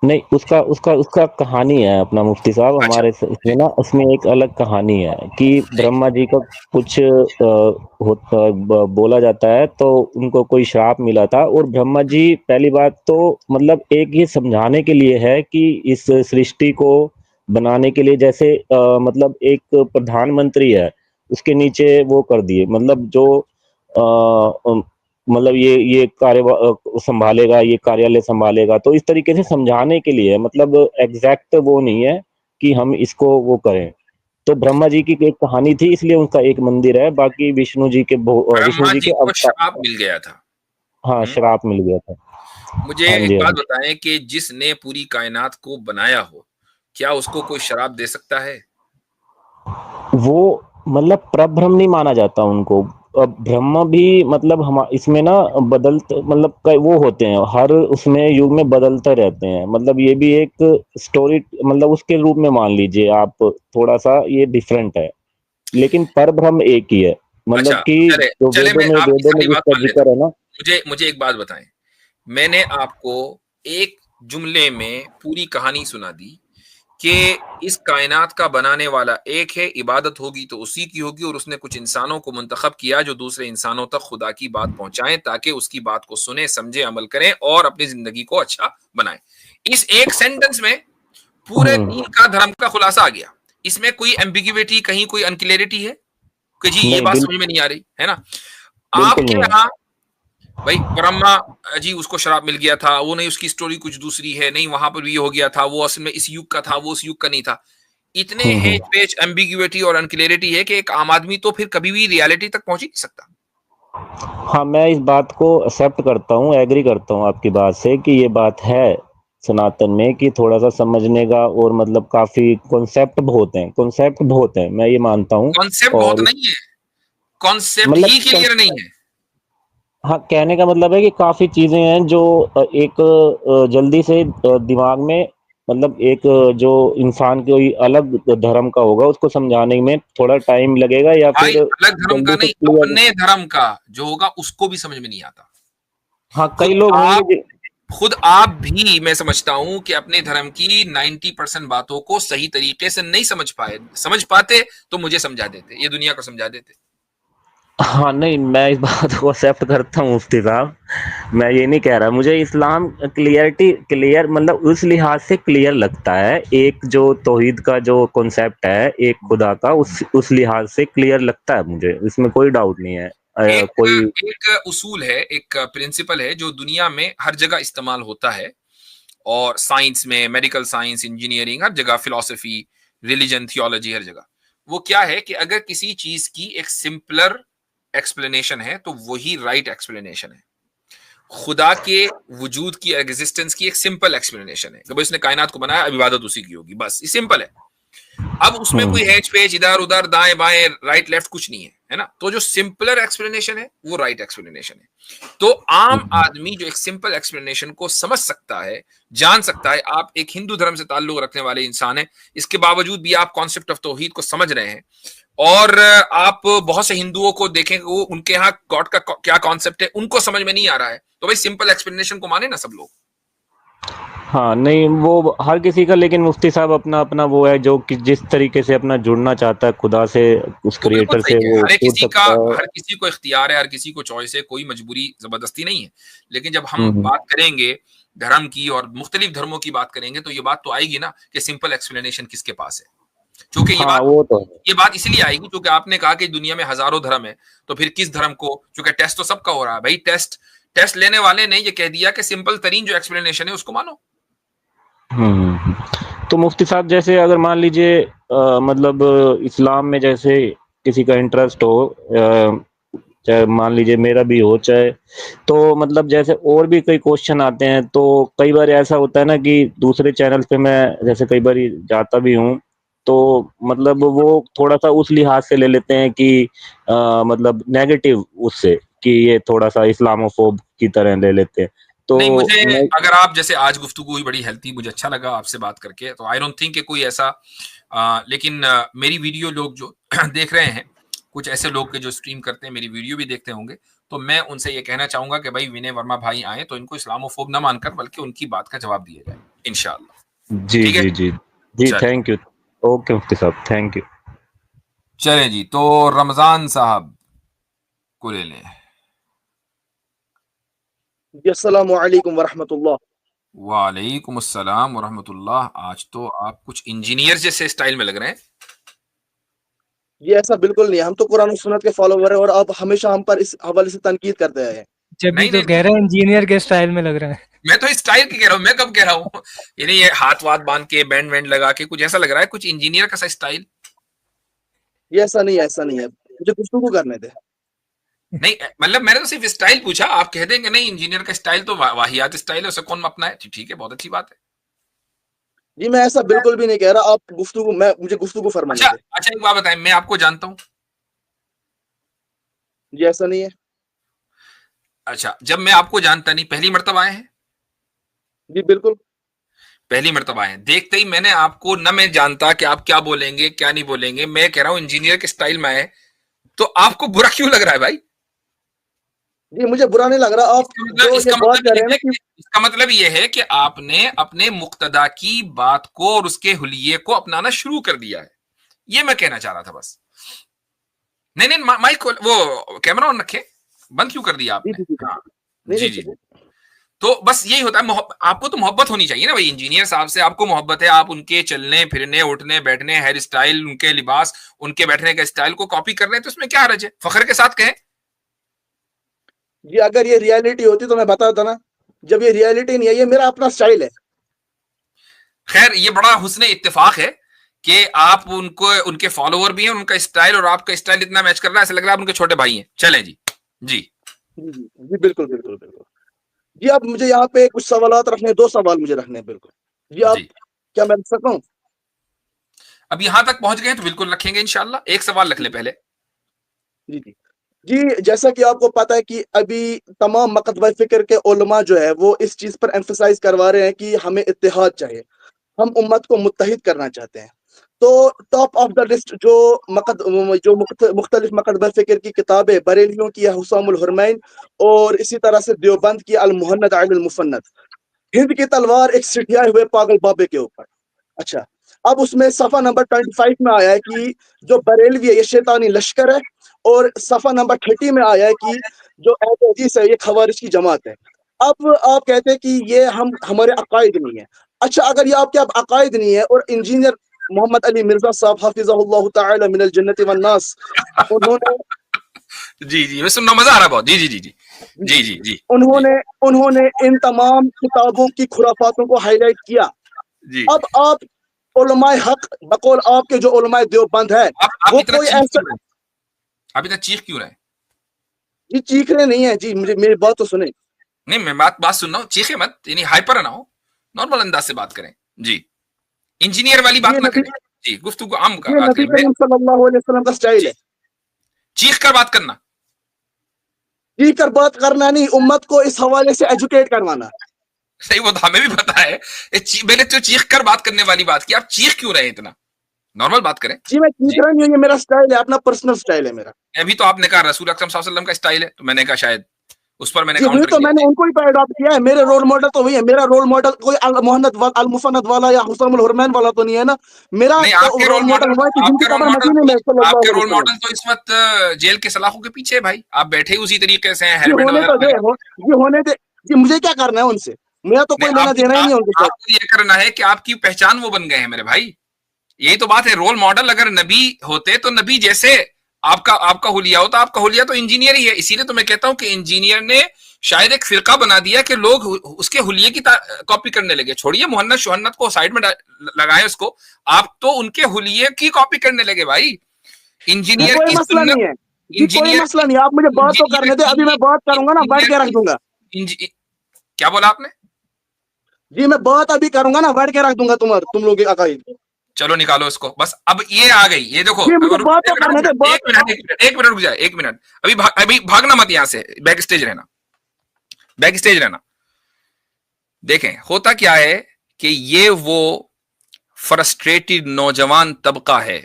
नहीं, उसका कहानी है अपना मुफ्ती साहब। अच्छा। हमारे इसमें ना, उसमें एक अलग कहानी है कि ब्रह्मा जी का कुछ बोला जाता है, तो उनको कोई श्राप मिला था, और ब्रह्मा जी पहली बात तो मतलब एक ये समझाने के लिए है कि इस सृष्टि को बनाने के लिए, जैसे मतलब एक प्रधानमंत्री है, उसके नीचे वो कर दिए, मतलब जो मतलब ये कार्य संभालेगा, ये कार्यालय संभालेगा, तो इस तरीके से समझाने के लिए, मतलब एग्जैक्ट वो नहीं है कि हम इसको वो करें। तो ब्रह्मा जी की एक कहानी थी, इसलिए उनका एक मंदिर है। बाकी विष्णु जी के को श्राप मिल गया था। हाँ, श्राप मिल गया था। मुझे एक बात बताएं कि जिसने पूरी कायनात को बनाया हो, क्या उसको कोई शराब दे सकता है? वो मतलब परब्रह्म नहीं माना जाता उनको। ब्रह्मा भी मतलब हम इसमें ना बदलते, मतलब वो होते हैं, हर उसमें युग में बदलते रहते हैं। मतलब ये भी एक स्टोरी, मतलब उसके रूप में मान लीजिए आप, थोड़ा सा ये डिफरेंट है, लेकिन परब्रह्म एक ही है। मतलब अच्छा, कि जो वेदों में जिसका जिक्र है ना। मुझे एक बात बताएं, मैंने आपको एक जुमले में पूरी कहानी सुना दी कि इस कायनात का बनाने वाला एक है, इबादत होगी तो उसी की होगी, और उसने कुछ इंसानों को मुंतखब किया जो दूसरे इंसानों तक खुदा की बात पहुंचाएं ताकि उसकी बात को सुने, समझे, अमल करें और अपनी जिंदगी को अच्छा बनाएं। इस एक सेंटेंस में पूरे दीन का, धर्म का खुलासा आ गया। इसमें कोई एम्बिग्युइटी, कहीं कोई अनक्लियरिटी है कि जी ये नहीं, बात समझ में नहीं आ रही है ना? बिल्कुल आपके नहीं है। यहाँ भाई ब्रह्मा जी उसको शराब मिल गया था, वो नहीं, उसकी स्टोरी कुछ दूसरी है, नहीं वहां पर भी ये हो गया था, वो असल में इस युग का था, वो उस युग का नहीं था। इतने हेज पेच, एम्बिग्युइटी और अनक्लियरिटी है कि एक आम आदमी तो फिर कभी भी रियलिटी तक पहुंच ही नहीं सकता। हाँ, मैं इस बात को एक्सेप्ट करता हूँ, एग्री करता हूँ आपकी बात से कि ये बात है सनातन में कि थोड़ा सा समझने का, और मतलब काफी कॉन्सेप्ट बहुत हैं, मैं ये मानता हूँ। कॉन्सेप्ट बहुत और नहीं है, कॉन्सेप्ट मतलब ही क्लियर नहीं है। हाँ, कहने का मतलब है कि काफी चीजें हैं जो एक जल्दी से दिमाग में, मतलब एक जो इंसान कोई अलग धर्म का होगा उसको समझाने में थोड़ा टाइम लगेगा, या भाई फिर अलग धर्म का जल्दी से नहीं, क्लियर। अपने धर्म का जो होगा उसको भी समझ में नहीं आता। हाँ, खुद कई लोग आप होंगे खुद आप भी, मैं समझता हूं कि अपने धर्म की 90% बातों को सही तरीके से नहीं समझ पाते तो मुझे समझा देते, ये दुनिया को समझा देते। हाँ, नहीं, मैं इस बात को एक्सेप्ट करता हूँ मुफ्ती साहब। मैं ये नहीं कह रहा, मुझे इस्लाम क्लियर मतलब उस लिहाज से क्लियर लगता है, एक जो तौहीद का जो कॉन्सेप्ट है एक खुदा का, उस लिहाज से क्लियर लगता है मुझे, इसमें कोई डाउट नहीं है। एक कोई एक उसूल है, एक प्रिंसिपल है जो दुनिया में हर जगह इस्तेमाल होता है, और साइंस में, मेडिकल साइंस, इंजीनियरिंग, हर जगह, फिलॉसफी, रिलीजन, थियोलॉजी, हर जगह। वो क्या है कि अगर किसी चीज की एक सिंपलर एक्सप्लेनेशन है तो वही राइट एक्सप्लेनेशन है। खुदा के वजूद की, एग्जिस्टेंस की एक सिंपल एक्सप्लेनेशन है कि भाई उसने कायनात को बनाया, अब इबादत उसी की होगी, बस ये सिंपल है। अब उसमें कोई हेज पेज, इधर उधर, दाएं बाएं, राइट लेफ्ट कुछ नहीं है, है ना? तो जो सिंपलर एक्सप्लेनेशन है वो राइट एक्सप्लेनेशन है। तो आम आदमी जो एक सिंपल एक्सप्लेनेशन को समझ सकता है, जान सकता है, आप एक हिंदू धर्म से ताल्लुक रखने वाले इंसान हैं, इसके बावजूद भी आप कॉन्सेप्ट ऑफ तौहीद को समझ रहे हैं, और आप बहुत से हिंदुओं को देखें, वो उनके यहाँ गॉड का क्या कॉन्सेप्ट है उनको समझ में नहीं आ रहा है, तो भाई सिंपल एक्सप्लेनेशन को माने ना सब लोग। हाँ, नहीं, वो हर किसी का, लेकिन मुफ्ती साहब अपना अपना वो है जो कि जिस तरीके से अपना जुड़ना चाहता है खुदा से, उस वो बिल्कुल क्रिएटर सही से, है, वो जुड़ सकता है। हर किसी को इख्तियार है, हर किसी को चॉइस है, कोई मजबूरी जबरदस्ती नहीं है। लेकिन जब हम हम्म, बात करेंगे धर्म की और मुख्तलिफ धर्मों की बात करेंगे तो ये बात तो आएगी ना कि सिंपल एक्सप्लेनेशन किसके पास है। क्योंकि हाँ, वो तो है। ये बात इसलिए आएगी क्योंकि आपने कहा कि दुनिया में हजारों धर्म है, तो फिर किस धर्म को, क्योंकि टेस्ट तो सबका हो रहा है भाई, टेस्ट लेने वाले ने ये कह दिया कि सिंपल तरीन जो एक्सप्लेनेशन है उसको मानो। हम्म। तो मुफ्ती साहब, जैसे अगर मान लीजिए मतलब इस्लाम में जैसे किसी का इंटरेस्ट हो, चाहे मान लीजिए मेरा भी हो, चाहे, तो मतलब जैसे और भी कई क्वेश्चन आते हैं, तो कई बार ऐसा होता है ना कि दूसरे चैनल पे मैं जैसे कई बार जाता भी हूँ, तो मतलब वो थोड़ा सा उस लिहाज से ले लेते हैं कि मतलब नेगेटिव उससे, कि ये थोड़ा सा इस्लामोफोब की तरह ले लेते हैं। तो नहीं, मुझे मैं अगर आप जैसे, आज गुफ्तगू हुई बड़ी हेल्थी, मुझे अच्छा लगा आपसे बात करके, तो आई डोंट थिंक कि कोई ऐसा लेकिन मेरी वीडियो लोग जो देख रहे हैं, कुछ ऐसे लोग के जो स्ट्रीम करते हैं, मेरी वीडियो भी देखते होंगे, तो मैं उनसे ये कहना चाहूंगा कि भाई विनय वर्मा भाई आए तो इनको इस्लामोफोब ना मानकर बल्कि उनकी बात का जवाब दिया जाए इंशाल्लाह। जी ठीक है, जी जी जी, चले थैंक यू। ओके मुफ्ती साहब, थैंक यू। चले जी, तो रमजान साहब को ले लें। जी, अस्सलामु अलैकुम वरहमतुल्लाह। वालेकुम अस्सलाम वरहमतुल्लाह। आज तो आप कुछ इंजीनियर जैसे स्टाइल में लग रहे हैं। ये ऐसा बिल्कुल नहीं है, हम तो कुरान और सुन्नत के फॉलोवर हैं और आप हमेशा हम पर इस हवाले से तनकीद करते आए हैं। जब भी नहीं तो नहीं कह नहीं, रहे हैं इंजीनियर के स्टाइल में लग रहा है। मैं तो स्टाइल की कह रहा हूँ, मैं कब कह रहा हूँ? यानी ये हाथ वाथ बांध के, बैंड वैंड लगा के, कुछ ऐसा लग रहा है, कुछ इंजीनियर का सा स्टाइल। ये ऐसा नहीं है, ऐसा नहीं है, मुझे गुफ्तगू करने दे। नहीं मतलब मैंने तो सिर्फ स्टाइल पूछा, आप कह देंगे नहीं इंजीनियर का स्टाइल तो वाहियात स्टाइल है, उसे कौन अपना है? ठीक है, बहुत अच्छी बात है। जी, मैं ऐसा बिल्कुल भी नहीं कह रहा, आप गुफ्तगू, मुझे गुफ्तगू फरमाने अच्छा दे। अच्छा, एक बात बताएं, मैं आपको जानता हूँ। जी, ऐसा नहीं है। अच्छा, जब मैं आपको जानता नहीं, पहली मर्तबा आए हैं? जी बिल्कुल। पहली मर्तबा आए हैं, देखते ही मैंने आपको, न मैं जानता कि आप क्या बोलेंगे क्या नहीं बोलेंगे, मैं कह रहा हूं इंजीनियर के स्टाइल में आए, तो आपको बुरा क्यों लग रहा है भाई? जी मुझे बुरा नहीं लग रहा, आप जो ये बात कर रहे हैं ना कि इसका मतलब ये है कि आपने अपने मुक्तदा की बात को और उसके हुलिये को अपनाना शुरू कर दिया है, ये मैं कहना चाह रहा था बस। नहीं माइक वो कैमरा ऑन रखे, बंद क्यों कर दिया आपने? हाँ जी जी। तो बस यही होता है, आपको तो मोहब्बत होनी चाहिए ना भाई, इंजीनियर साहब से आपको मोहब्बत है, आप उनके चलने फिरने उठने बैठने हेयर स्टाइल, उनके लिबास, उनके बैठने के स्टाइल को कॉपी कर रहे हैं, तो उसमें क्या हर्ज है? फख्र के साथ कहें। जी अगर ये रियलिटी होती तो मैं बताता ना, जब ये रियलिटी नहीं है, ये मेरा अपना स्टाइल है। खैर ये बड़ा हुस्न इत्तेफाक है कि आप उनको, उनके फॉलोवर भी हैं, उनका स्टाइल और आपका स्टाइल इतना मैच कर रहा है, ऐसा लग रहा है आप उनके छोटे भाई हैं। चलें जी जी जी बिल्कुल बिल्कुल बिल्कुल। जी आप मुझे यहाँ पे कुछ सवालात रखने, 2 सवाल मुझे रखने हैं बिल्कुल। जी आप क्या मैं रख सकता हूँ? अब यहाँ तक पहुंच गए तो बिल्कुल रखेंगे इंशाल्लाह। एक सवाल रख ले पहले। जी जी जी जैसा कि आपको पता है कि अभी तमाम मकतब फिक्र के उलमा जो है वो इस चीज पर एम्फसाइज करवा रहे हैं कि हमें इत्तेहाद चाहिए, हम उम्मत को मुत्तहिद करना चाहते हैं। तो टॉप ऑफ द लिस्ट जो मुख्तलिफ मकतब फिक्र की किताबें, बरेलियों की हुसामुल हुरमैन और इसी तरह से देवबंद की अल मुहन्नद अल मुफन्नद, हिंद की तलवार एक सिटियाए हुए पागल बाबे के ऊपर। अच्छा, अब उसमें सफा नंबर 25 में आया है कि जो बरेलवी है ये शैतानी लश्कर है, और सफा नंबर 30 में आया है कि जो अहदीस है ये खवारिज की जमात है। अब आप कहते हैं कि ये हमारे अकायद नहीं है। अच्छा, अगर ये आपके अब अकायद नहीं है और इंजीनियर मोहम्मद अली मिर्जा साहब हाफिज़हुल्लाह तआला मिनल जन्नति वन नास, उन्होंने जी जी मैं सुनना, मजा आ रहा बहुत। जी जी जी जी जी जी जी उन्होंने इन तमाम किताबों की खुराफातों को हाईलाइट किया। जी। अब आप उलमाए हक बकौल आपके जो उलमाए देवबंद है आप वो इतना कोई चीख ऐसा, क्यों रहे? आप इतना चीख क्यों रहे? जी चीख रहे नहीं है जी, मुझे मेरी बात तो सुने। नहीं मैं बात सुन रहा हूँ, चीखे मत, यानी हाइपर ना हो, नॉर्मल अंदाज से बात करें जी, इंजीनियर वाली बात ना करें जी, गुफ्तगू आम का ये बात नबी करें। करीम सल्लल्लाहु अलैहि वसल्लम का स्टाइल है, चीख कर बात करना। चीख कर बात करना नहीं, उम्मत को इस हवाले से एजुकेट करवाना। सही, वो तो हमें भी पता है। मैंने तो चीख कर बात करने वाली बात की, आप चीख क्यों रहे इतना? नॉर्मल बात करें जी मैं चीख रहा नहीं हूँ, ये मेरा स्टाइल है, अपना पर्सनल स्टाइल है मेरा। अभी तो आपने कहा रसूल अकरम सल्लल्लाहु अलैहि वसल्लम का स्टाइल है, तो मैंने कहा शायद उस पर मैंने जी वही काउंटर तो किया। मैंने उनको ही तो अडॉप्ट किया है, मेरे रोल मॉडल तो वही है। मेरा रोल मॉडल कोई अल मुहन्नद अल मुफन्नद वाला या हुसामुल हुरमैन वाला तो नहीं है ना, मेरा नहीं, तो रोल मॉडल हुआ है कि जिनकी कब्र मदीने में सल्लल्लाहु आपके अलैहि रोल वसल्लम। मॉडल तो इस वक्त जेल के सलाखों के पीछे है भाई, आप बैठे ही उसी तरीके से हैं, जी हेलमेट होने तो दे, वगैरह। जी होने दे जी, मुझे क्या करना है उनसे, मेरा तो कोई लेना देना ही नहीं है उनके साथ। आपको ये करना है कि आपकी पहचान वो बन गए हैं मेरे भाई, यही तो बात है। रोल मॉडल अगर नबी होते तो नबी जैसे आपका हुलिया होता, आपका हुलिया तो इंजीनियर ही है। इसीलिए तो मैं कहता हूं कि इंजीनियर ने शायद एक फिरका बना दिया कि लोग उसके हुलिये की कॉपी करने लगे। छोड़िए मुहन्नद शुहन्नद को साइड में लगाए उसको, आप तो उनके हुलिये की कॉपी करने लगे भाई। इंजीनियर कोई की मसला नहीं है जी, कोई इंजीनियर मसला नहीं, आप मुझे बात तो करने दे, अभी मैं बात करूंगा ना, बढ़ के रख दूंगा। क्या बोला आपने? जी मैं बात अभी करूंगा ना, बढ़ के रख दूंगा तुम लोग के अकाईद। चलो निकालो इसको बस। अब ये आ गई, ये देखो, जी मुझे बात तो करने दे, एक मिनट रुक जाए, एक मिनट। अभी भागना मत यहां से, बैक स्टेज रहना, बैक स्टेज रहना। देखें होता क्या है कि ये वो फ्रस्ट्रेटेड नौजवान तबका है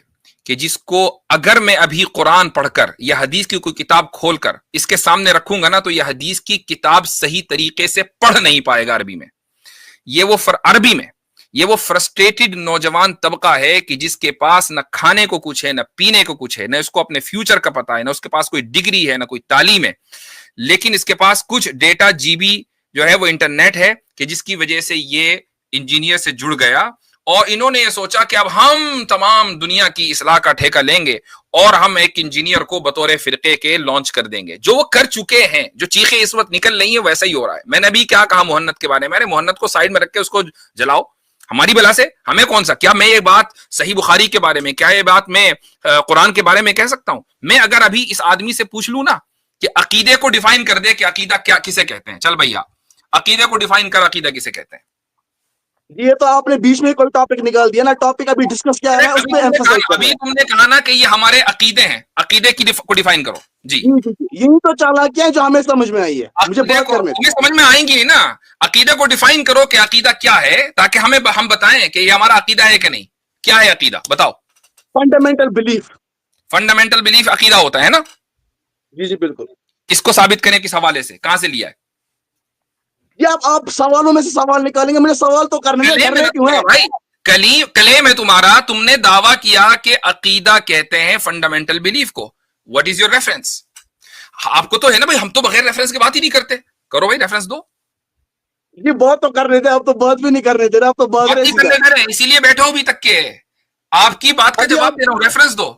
कि जिसको अगर मैं अभी कुरान पढ़कर या हदीस की कोई किताब खोलकर इसके सामने रखूंगा ना, तो यह हदीस की किताब सही तरीके से पढ़ नहीं पाएगा अरबी में। अरबी में ये वो फ्रस्ट्रेटेड नौजवान तबका है कि जिसके पास न खाने को कुछ है, न पीने को कुछ है, न इसको अपने फ्यूचर का पता है, न उसके पास कोई डिग्री है, न कोई तालीम है, लेकिन इसके पास कुछ डेटा जीबी जो है वो इंटरनेट है कि जिसकी वजह से ये इंजीनियर से जुड़ गया। और इन्होंने ये सोचा कि अब हम तमाम दुनिया की इस्लाह का ठेका लेंगे और हम एक इंजीनियर को बतौर फिरके के लॉन्च कर देंगे, जो वो कर चुके हैं। जो चीखें इस वक्त निकल रही है वैसा ही हो रहा है। मैंने अभी क्या कहा मुहन्नद के बारे में, अरे मुहन्नद को साइड में रख के उसको जलाओ, हमारी बला से हमें कौन सा। क्या मैं ये बात सही बुखारी के बारे में, क्या ये बात मैं कुरान के बारे में कह सकता हूं? मैं अगर अभी इस आदमी से पूछ लूं ना कि अकीदे को डिफाइन कर दे कि अकीदा क्या किसे कहते हैं, चल भैया अकीदे को डिफाइन कर, अकीदा किसे कहते हैं? ये तो आपने बीच में कोई टॉपिक निकाल दिया ना, टॉपिक अभी डिस्कस किया है, उस पे एम्फसाइज कर रहे हैं। अभी तुमने कहा ना कि ये हमारे अकीदे हैं, अकीदे को डिफाइन करो जी। यही तो चालाकियां जो हमें समझ में आई है, मुझे बात करने तुम्हें समझ में आएंगी ना। अकीदे को डिफाइन करो कि अकीदा क्या है, ताकि हम बताएं कि ये हमारा अकीदा है कि नहीं। क्या है अकीदा, बताओ। Fundamental belief. फंडामेंटल बिलीफ अकीदा होता है ना? जी जी बिल्कुल। इसको साबित करें किस हवाले से, कहां से लिया है? ये आप सवालों में से सवाल निकालेंगे, मुझे सवाल तो करने हैं, कर रहे क्यों है भाई? क्लेम है तुम्हारा, तुमने दावा किया कि अकीदा कहते हैं फंडामेंटल बिलीफ को। What is your reference? आपको तो है ना भाई, हम तो बगैर रेफरेंस की बात ही नहीं करते। करो भाई, रेफरेंस दो। ये बहुत तो कर रहे थे, आप तो बात भी नहीं कर रहे थे, आप तो बात रहे सीधा। इसीलिए बैठे हो अभी तक के, आपकी बात का जवाब दे रहा हूं, रेफरेंस दो।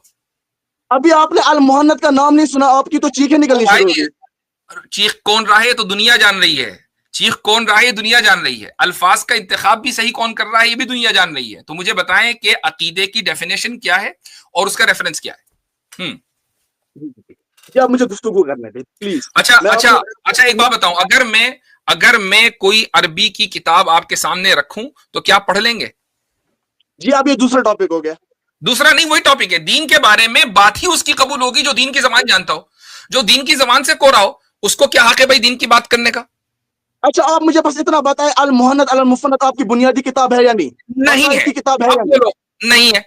अभी आपने अल मोहन्नद का नाम नहीं सुना, आपकी तो चीखें निकलनी शुरू हो गई। चीख कौन रहा है तो दुनिया जान रही है, चीख कौन रहा है दुनिया जान रही है, अल्फाज का इंतखाब भी सही कौन कर रहा है ये भी दुनिया जान रही है। तो मुझे बताएं कि अकीदे की डेफिनेशन क्या है और उसका रेफरेंस क्या है। क्या मुझे गुफ्तगू करने दे प्लीज। अच्छा एक बात बताऊं, अगर मैं कोई अरबी की किताब आपके सामने रखूं तो क्या आप पढ़ लेंगे? जी अब ये दूसरा टॉपिक हो गया। दूसरा नहीं, वही टॉपिक है। दीन के बारे में बात ही उसकी कबूल होगी जो दीन की जबान जानता हो। जो दीन की जबान से कोरा हो उसको क्या हक है भाई दीन की बात करने का? अच्छा आप मुझे बस इतना बताएं, अल मुहन्नद अल मुफन्नद आपकी बुनियादी किताब है या नहीं? नहीं है। की किताब है या नहीं है,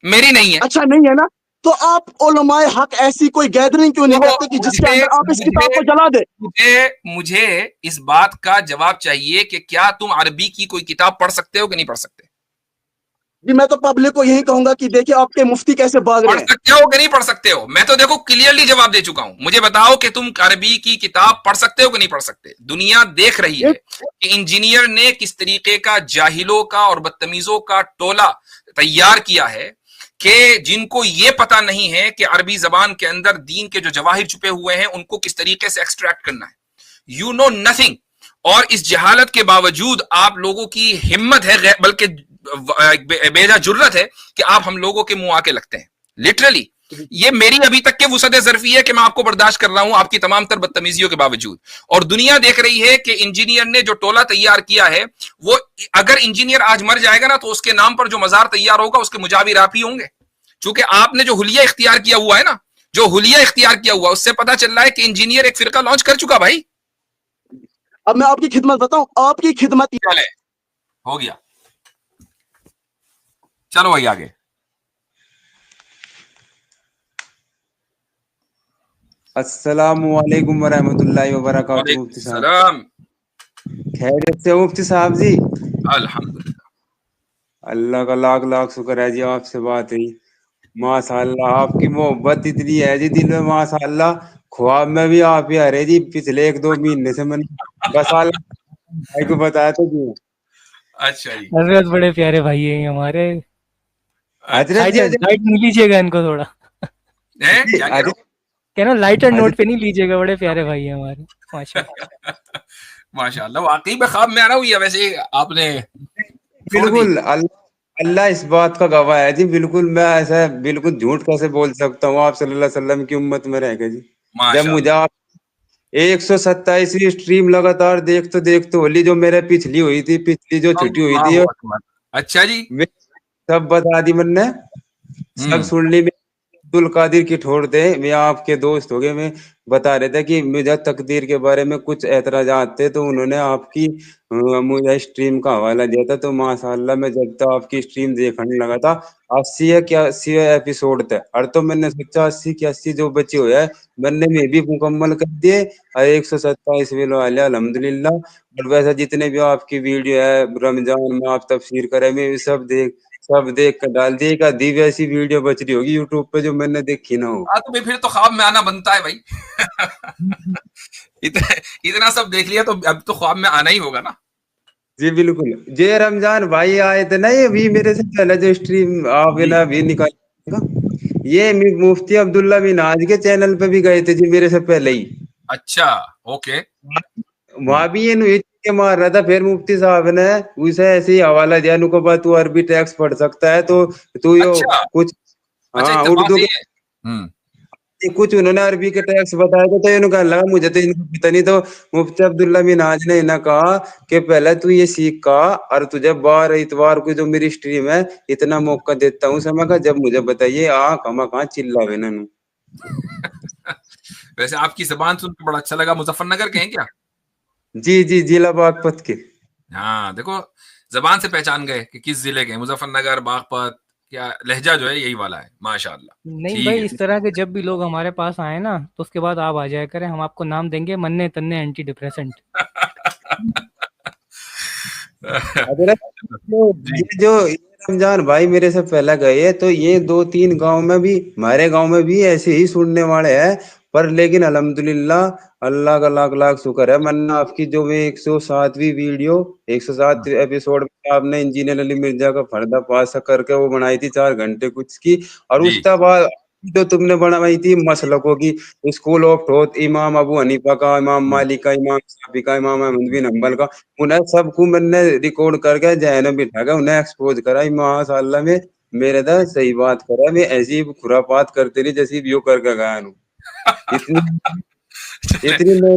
मेरी नहीं है। अच्छा नहीं है ना, तो आप उलमाए हक ऐसी कोई गैदरिंग क्यों नहीं करते कि जिसके अंदर आप इस किताब को जला दे? मुझे इस बात का जवाब चाहिए कि क्या तुम अरबी की कोई किताब पढ़ सकते हो कि नहीं पढ़ सकते? जी मैं तो पब्लिक को यही कहूंगा कि देखिए आपके मुफ्ती कैसे भाग रहे हैं। पढ़ सकते हो कि नहीं पढ़ सकते हो? मैं तो देखो क्लियरली जवाब दे चुका हूं। मुझे बताओ कि तुम अरबी की किताब पढ़ सकते हो कि नहीं पढ़ सकते? दुनिया देख रही है कि इंजीनियर ने किस तरीके का जाहिलों का और बदतमीजों का टोला तैयार किया है कि जिनको ये पता नहीं है कि अरबी जबान के अंदर दीन के जो जवाहिर छुपे हुए हैं उनको किस तरीके से एक्सट्रैक्ट करना है। You know nothing. और इस जहालत के बावजूद आप लोगों की हिम्मत है, बल्कि बेजा जुर्रत है कि आप हम लोगों के मुंह आके लगते हैं। लिटरली ये मेरी अभी तक के वुसअत ज़र्फी है कि मैं आपको बर्दाश्त कर रहा हूं आपकी तमाम तर बदतमीजियों के बावजूद। और दुनिया देख रही है कि इंजीनियर ने जो टोला तैयार किया है, वो अगर इंजीनियर आज मर जाएगा ना तो उसके नाम पर जो मजार तैयार होगा उसके मुजाविर आप ही होंगे। चूंकि आपने जो हुलिया इख्तियार किया हुआ है ना, जो हुलिया इख्तियार किया हुआ, उससे पता चल रहा है कि इंजीनियर एक फिरका लॉन्च कर चुका भाई। अब मैं आपकी खिदमत बताऊं, आपकी खिदमत हो गया। चलो भाई आगे। अस्सलामु अलैकुम वरहमतुल्लाहि वबरकातुहू। मुफ्ती साहब सलाम। खैरियत से हो मुफ्ती साहब जी? अल्हम्दुलिल्लाह। अल्लाह का लाख लाख शुक्र है जी, आपसे बात हुई माशाअल्लाह। आपकी मोहब्बत इतनी है जी दिल में माशाअल्लाह। ख्वाब में भी आप ही आ रहे जी पिछले 1-2 महीने से मैंने बस भाई को बताया तो जी। अच्छा जी, हजरत बड़े प्यारे भाई हैं हमारे। हजरत जी लाइट नहीं लीजिएगा इनको थोड़ा, क्या ना लाइटर नोट पे नहीं लीजिएगा, बड़े प्यारे भाई हैं हमारे माशाल्लाह। माशाल्लाह वाकई में ख्वाब में आना हुई है वैसे आपने। बिल्कुल अल्लाह इस बात का गवाह है जी। बिल्कुल मैं ऐसा बिल्कुल झूठ कैसे बोल सकता हूँ आप सल्लल्लाहु अलैहि वसल्लम की उम्मत में रह के जी। जब मुझे आप 127वीं स्ट्रीम लगातार देखते होली जो मेरे पिछली जो छुट्टी हुई थी, अच्छा जी, सब बता दी मैंने, सब सुन ली। अब्दुल कादिर की ठोड़ दे, मैं आपके दोस्त हो गए, मैं बता रहे थे कि मुझे तकदीर के बारे में कुछ एतराजात थे तो उन्होंने आपकी मुझे स्ट्रीम का हवाला दिया था। तो माशाल्लाह मैं जब तक आपकी स्ट्रीम देखने लगा था 80 या 81 एपिसोड थे, और तो मैंने सोचा 80 जो बचे हुए हैं मैंने में भी मुकम्मल कर दिए और 127 वाले अल्हम्दुलिल्लाह। और वैसे जितने भी आपकी वीडियो है रमजान में आप तफसीर करे, मैं सब देख कर डाल दिए। एक आधी ऐसी वीडियो बच रही होगी यूट्यूब पे जो मैंने देखी ना हो। तो फिर तो ख्वाब में आना बनता है भाई। इतना सब देख लिया तो अब तो ख्वाब में आना ही होगा ना। जी बिल्कुल। जे रमजान भाई आए थे ना, ये भी मेरे से पहले जो स्ट्रीम आप ना भी निकाल, ये मुफ्ती अब्दुल्ला मिनाज के चैनल पे भी गए थे जी मेरे से पहले ही। अच्छा ओके। वहां भी ये के मार रहा था, फिर मुफ्ती साहब ने उसे ऐसे ही हवाला दिया, नुको बा तू अरबी टैक्स पढ़ सकता है तो तू यो कुछ हाँ उर्दू के कुछ उन्होंने अरबी के टैक्स बताया था। तो इन्होंने लगा मुझे तो इनको पता नहीं। तो मुफ्ती अब्दुल्ला मिनाज ने इन्हें कहा कि पहले तू ये सीख का, और तुझे बार इतवार को जो मेरी स्ट्रीम है इतना मौका देता हूँ समय का, जब मुझे बताइए कहाँ चिल्लावे ना। वैसे आपकी जबान सुन के बड़ा अच्छा लगा। मुजफ्फरनगर के हैं क्या? जी जी, जिला बागपत के। हाँ देखो, जबान से पहचान गए कि किस जिले के। मुजफ्फरनगर, बागपत, क्या लहजा जो है यही वाला है, माशाअल्लाह। नहीं ठीक भाई, है। इस तरह के जब भी लोग हमारे पास आए ना, तो उसके बाद आप आ जाया करें, हम आपको नाम देंगे मन्ने तन्ने एंटी डिप्रेसेंट। हजरत तो जी ये रमजान भाई मेरे से पहले गए, तो ये 2-3 गांव में भी, हमारे गांव में भी ऐसे ही सुनने वाले हैं। पर लेकिन अल्हम्दुलिल्लाह, अल्लाह का लाख लाख शुक्र है, मन्ना आपकी जो मैं 107वीं वीडियो, 107 एपिसोड में आपने इंजीनियर अली मिर्जा का पर्दा पास करके वो बनाई थी 4 घंटे कुछ की, और जी उसके बाद जो तुमने बनाई थी मसलकों की, स्कूल ऑफ थॉट, इमाम अबू हनीफा का, इमाम मालिक का, इमाम शाफी का, इमाम अहमद बिन हंबल का, उन्हें सबको मैंने रिकॉर्ड करके जहन में बिठा के उन्हें एक्सपोज करा। माशाअल्लाह में मेरे दा सही बात करा, मैं ऐसी खुरापात करते रही जैसी भी करके गया हूं। इतनी चले, इतनी मैं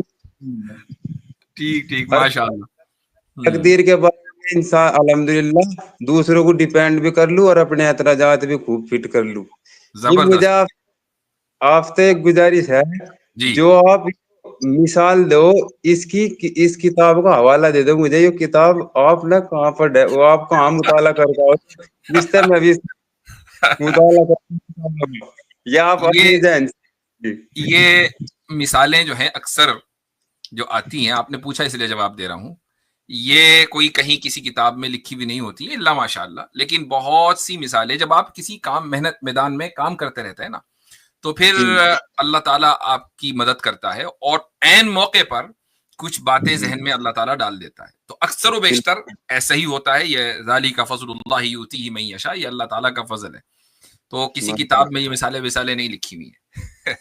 ठीक ठीक, हर माशाअल्लाह। तकदीर के बारे में इंसान अल्हम्दुलिल्लाह दूसरों को डिपेंड भी कर लूं और अपने एतराजात भी खूब फिट कर लूं। जी मुझे जबरदस्त। आपसे एक गुजारिश है, जी जो आप मिसाल दो, इसकी इस किताब का हवाला दे दो मुझे। ये किताब आपने कहाँ पर है, वो आप कहाँ मुताला करता हो, जिससे मैं भी मुताला कर, या आप ये अपनी जहन से। ये मिसालें जो हैं अक्सर जो आती हैं, आपने पूछा इसलिए जवाब दे रहा हूं, ये कोई कहीं किसी किताब में लिखी भी नहीं होती है, इल्ला माशाअल्लाह। लेकिन बहुत सी मिसालें, जब आप किसी काम मेहनत मैदान में काम करते रहते हैं ना, तो फिर जी अल्लाह ताला आपकी मदद करता है और ऐन मौके पर कुछ बातें जहन में अल्लाह ताला डाल देता है। तो अक्सर व बेशतर ऐसा ही होता है। ये ज़ालिका फ़ज़्लुल्लाहि यूतीही मन यशा, ये अल्लाह ताला का फजल है। तो किसी किताब में ये मिसालें विसालें नहीं लिखी हुई है।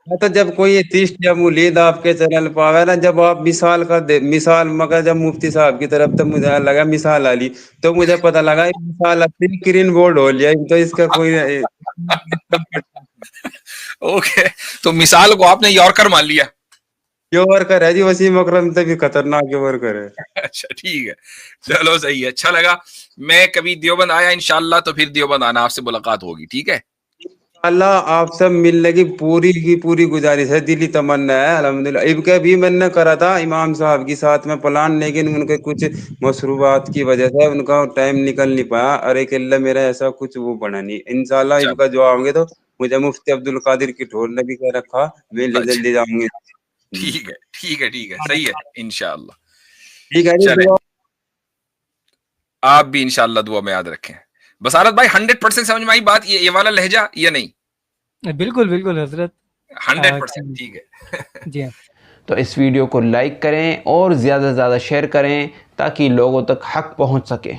तो जब कोई तीस या मुलीद आपके चैनल पर आवे ना, जब आप मिसाल का मिसाल, मगर जब मुफ्ती साहब की तरफ तो मुझे लगा मिसाल आली, तो मुझे पता लगा ये मिसाल अपनी ग्रीन बोर्ड हो लिया, तो इसका कोई ओके, तो मिसाल को आपने यॉर्कर मान लिया। जो वर्कर है जी, वसीम अकरम से भी खतरनाक वर्कर है। अच्छा ठीक है, चलो सही है, अच्छा लगा। मैं कभी देवबंद आया इंशाल्लाह, तो फिर देवबंद आना, आपसे मुलाकात होगी, ठीक है। अल्लाह आप सब मिलने की पूरी गुजारिश है, दिली तमन्ना है अल्हम्दुलिल्लाह। इनके भी मैंने करा था इमाम साहब के साथ में प्लान, लेकिन उनके कुछ मसरूबात की वजह से उनका टाइम निकल नहीं पाया। अरे किल्ला मेरा ऐसा कुछ वो बना नहीं, इंशाल्लाह चलो इनका जो आओगे तो मुझे मुफ्ती अब्दुल कादिर की ठोर ने भी कह रखा, मैं अच्छा, जल्दी जाऊंगी। ठीक है ठीक है ठीक है, सही है इंशाल्लाह। ठीक है जी, चले, दुआ। आप भी इंशाल्लाह दुआ में याद रखें। बसारत भाई 100% समझ में आई बात, ये वाला लहजा या नहीं? बिल्कुल बिल्कुल हजरत। 100% ठीक है। जी हाँ। तो इस वीडियो को लाइक करें और ज़्यादा से ज़्यादा शेयर करें ताकि लोगों तक हक पहुंच सके।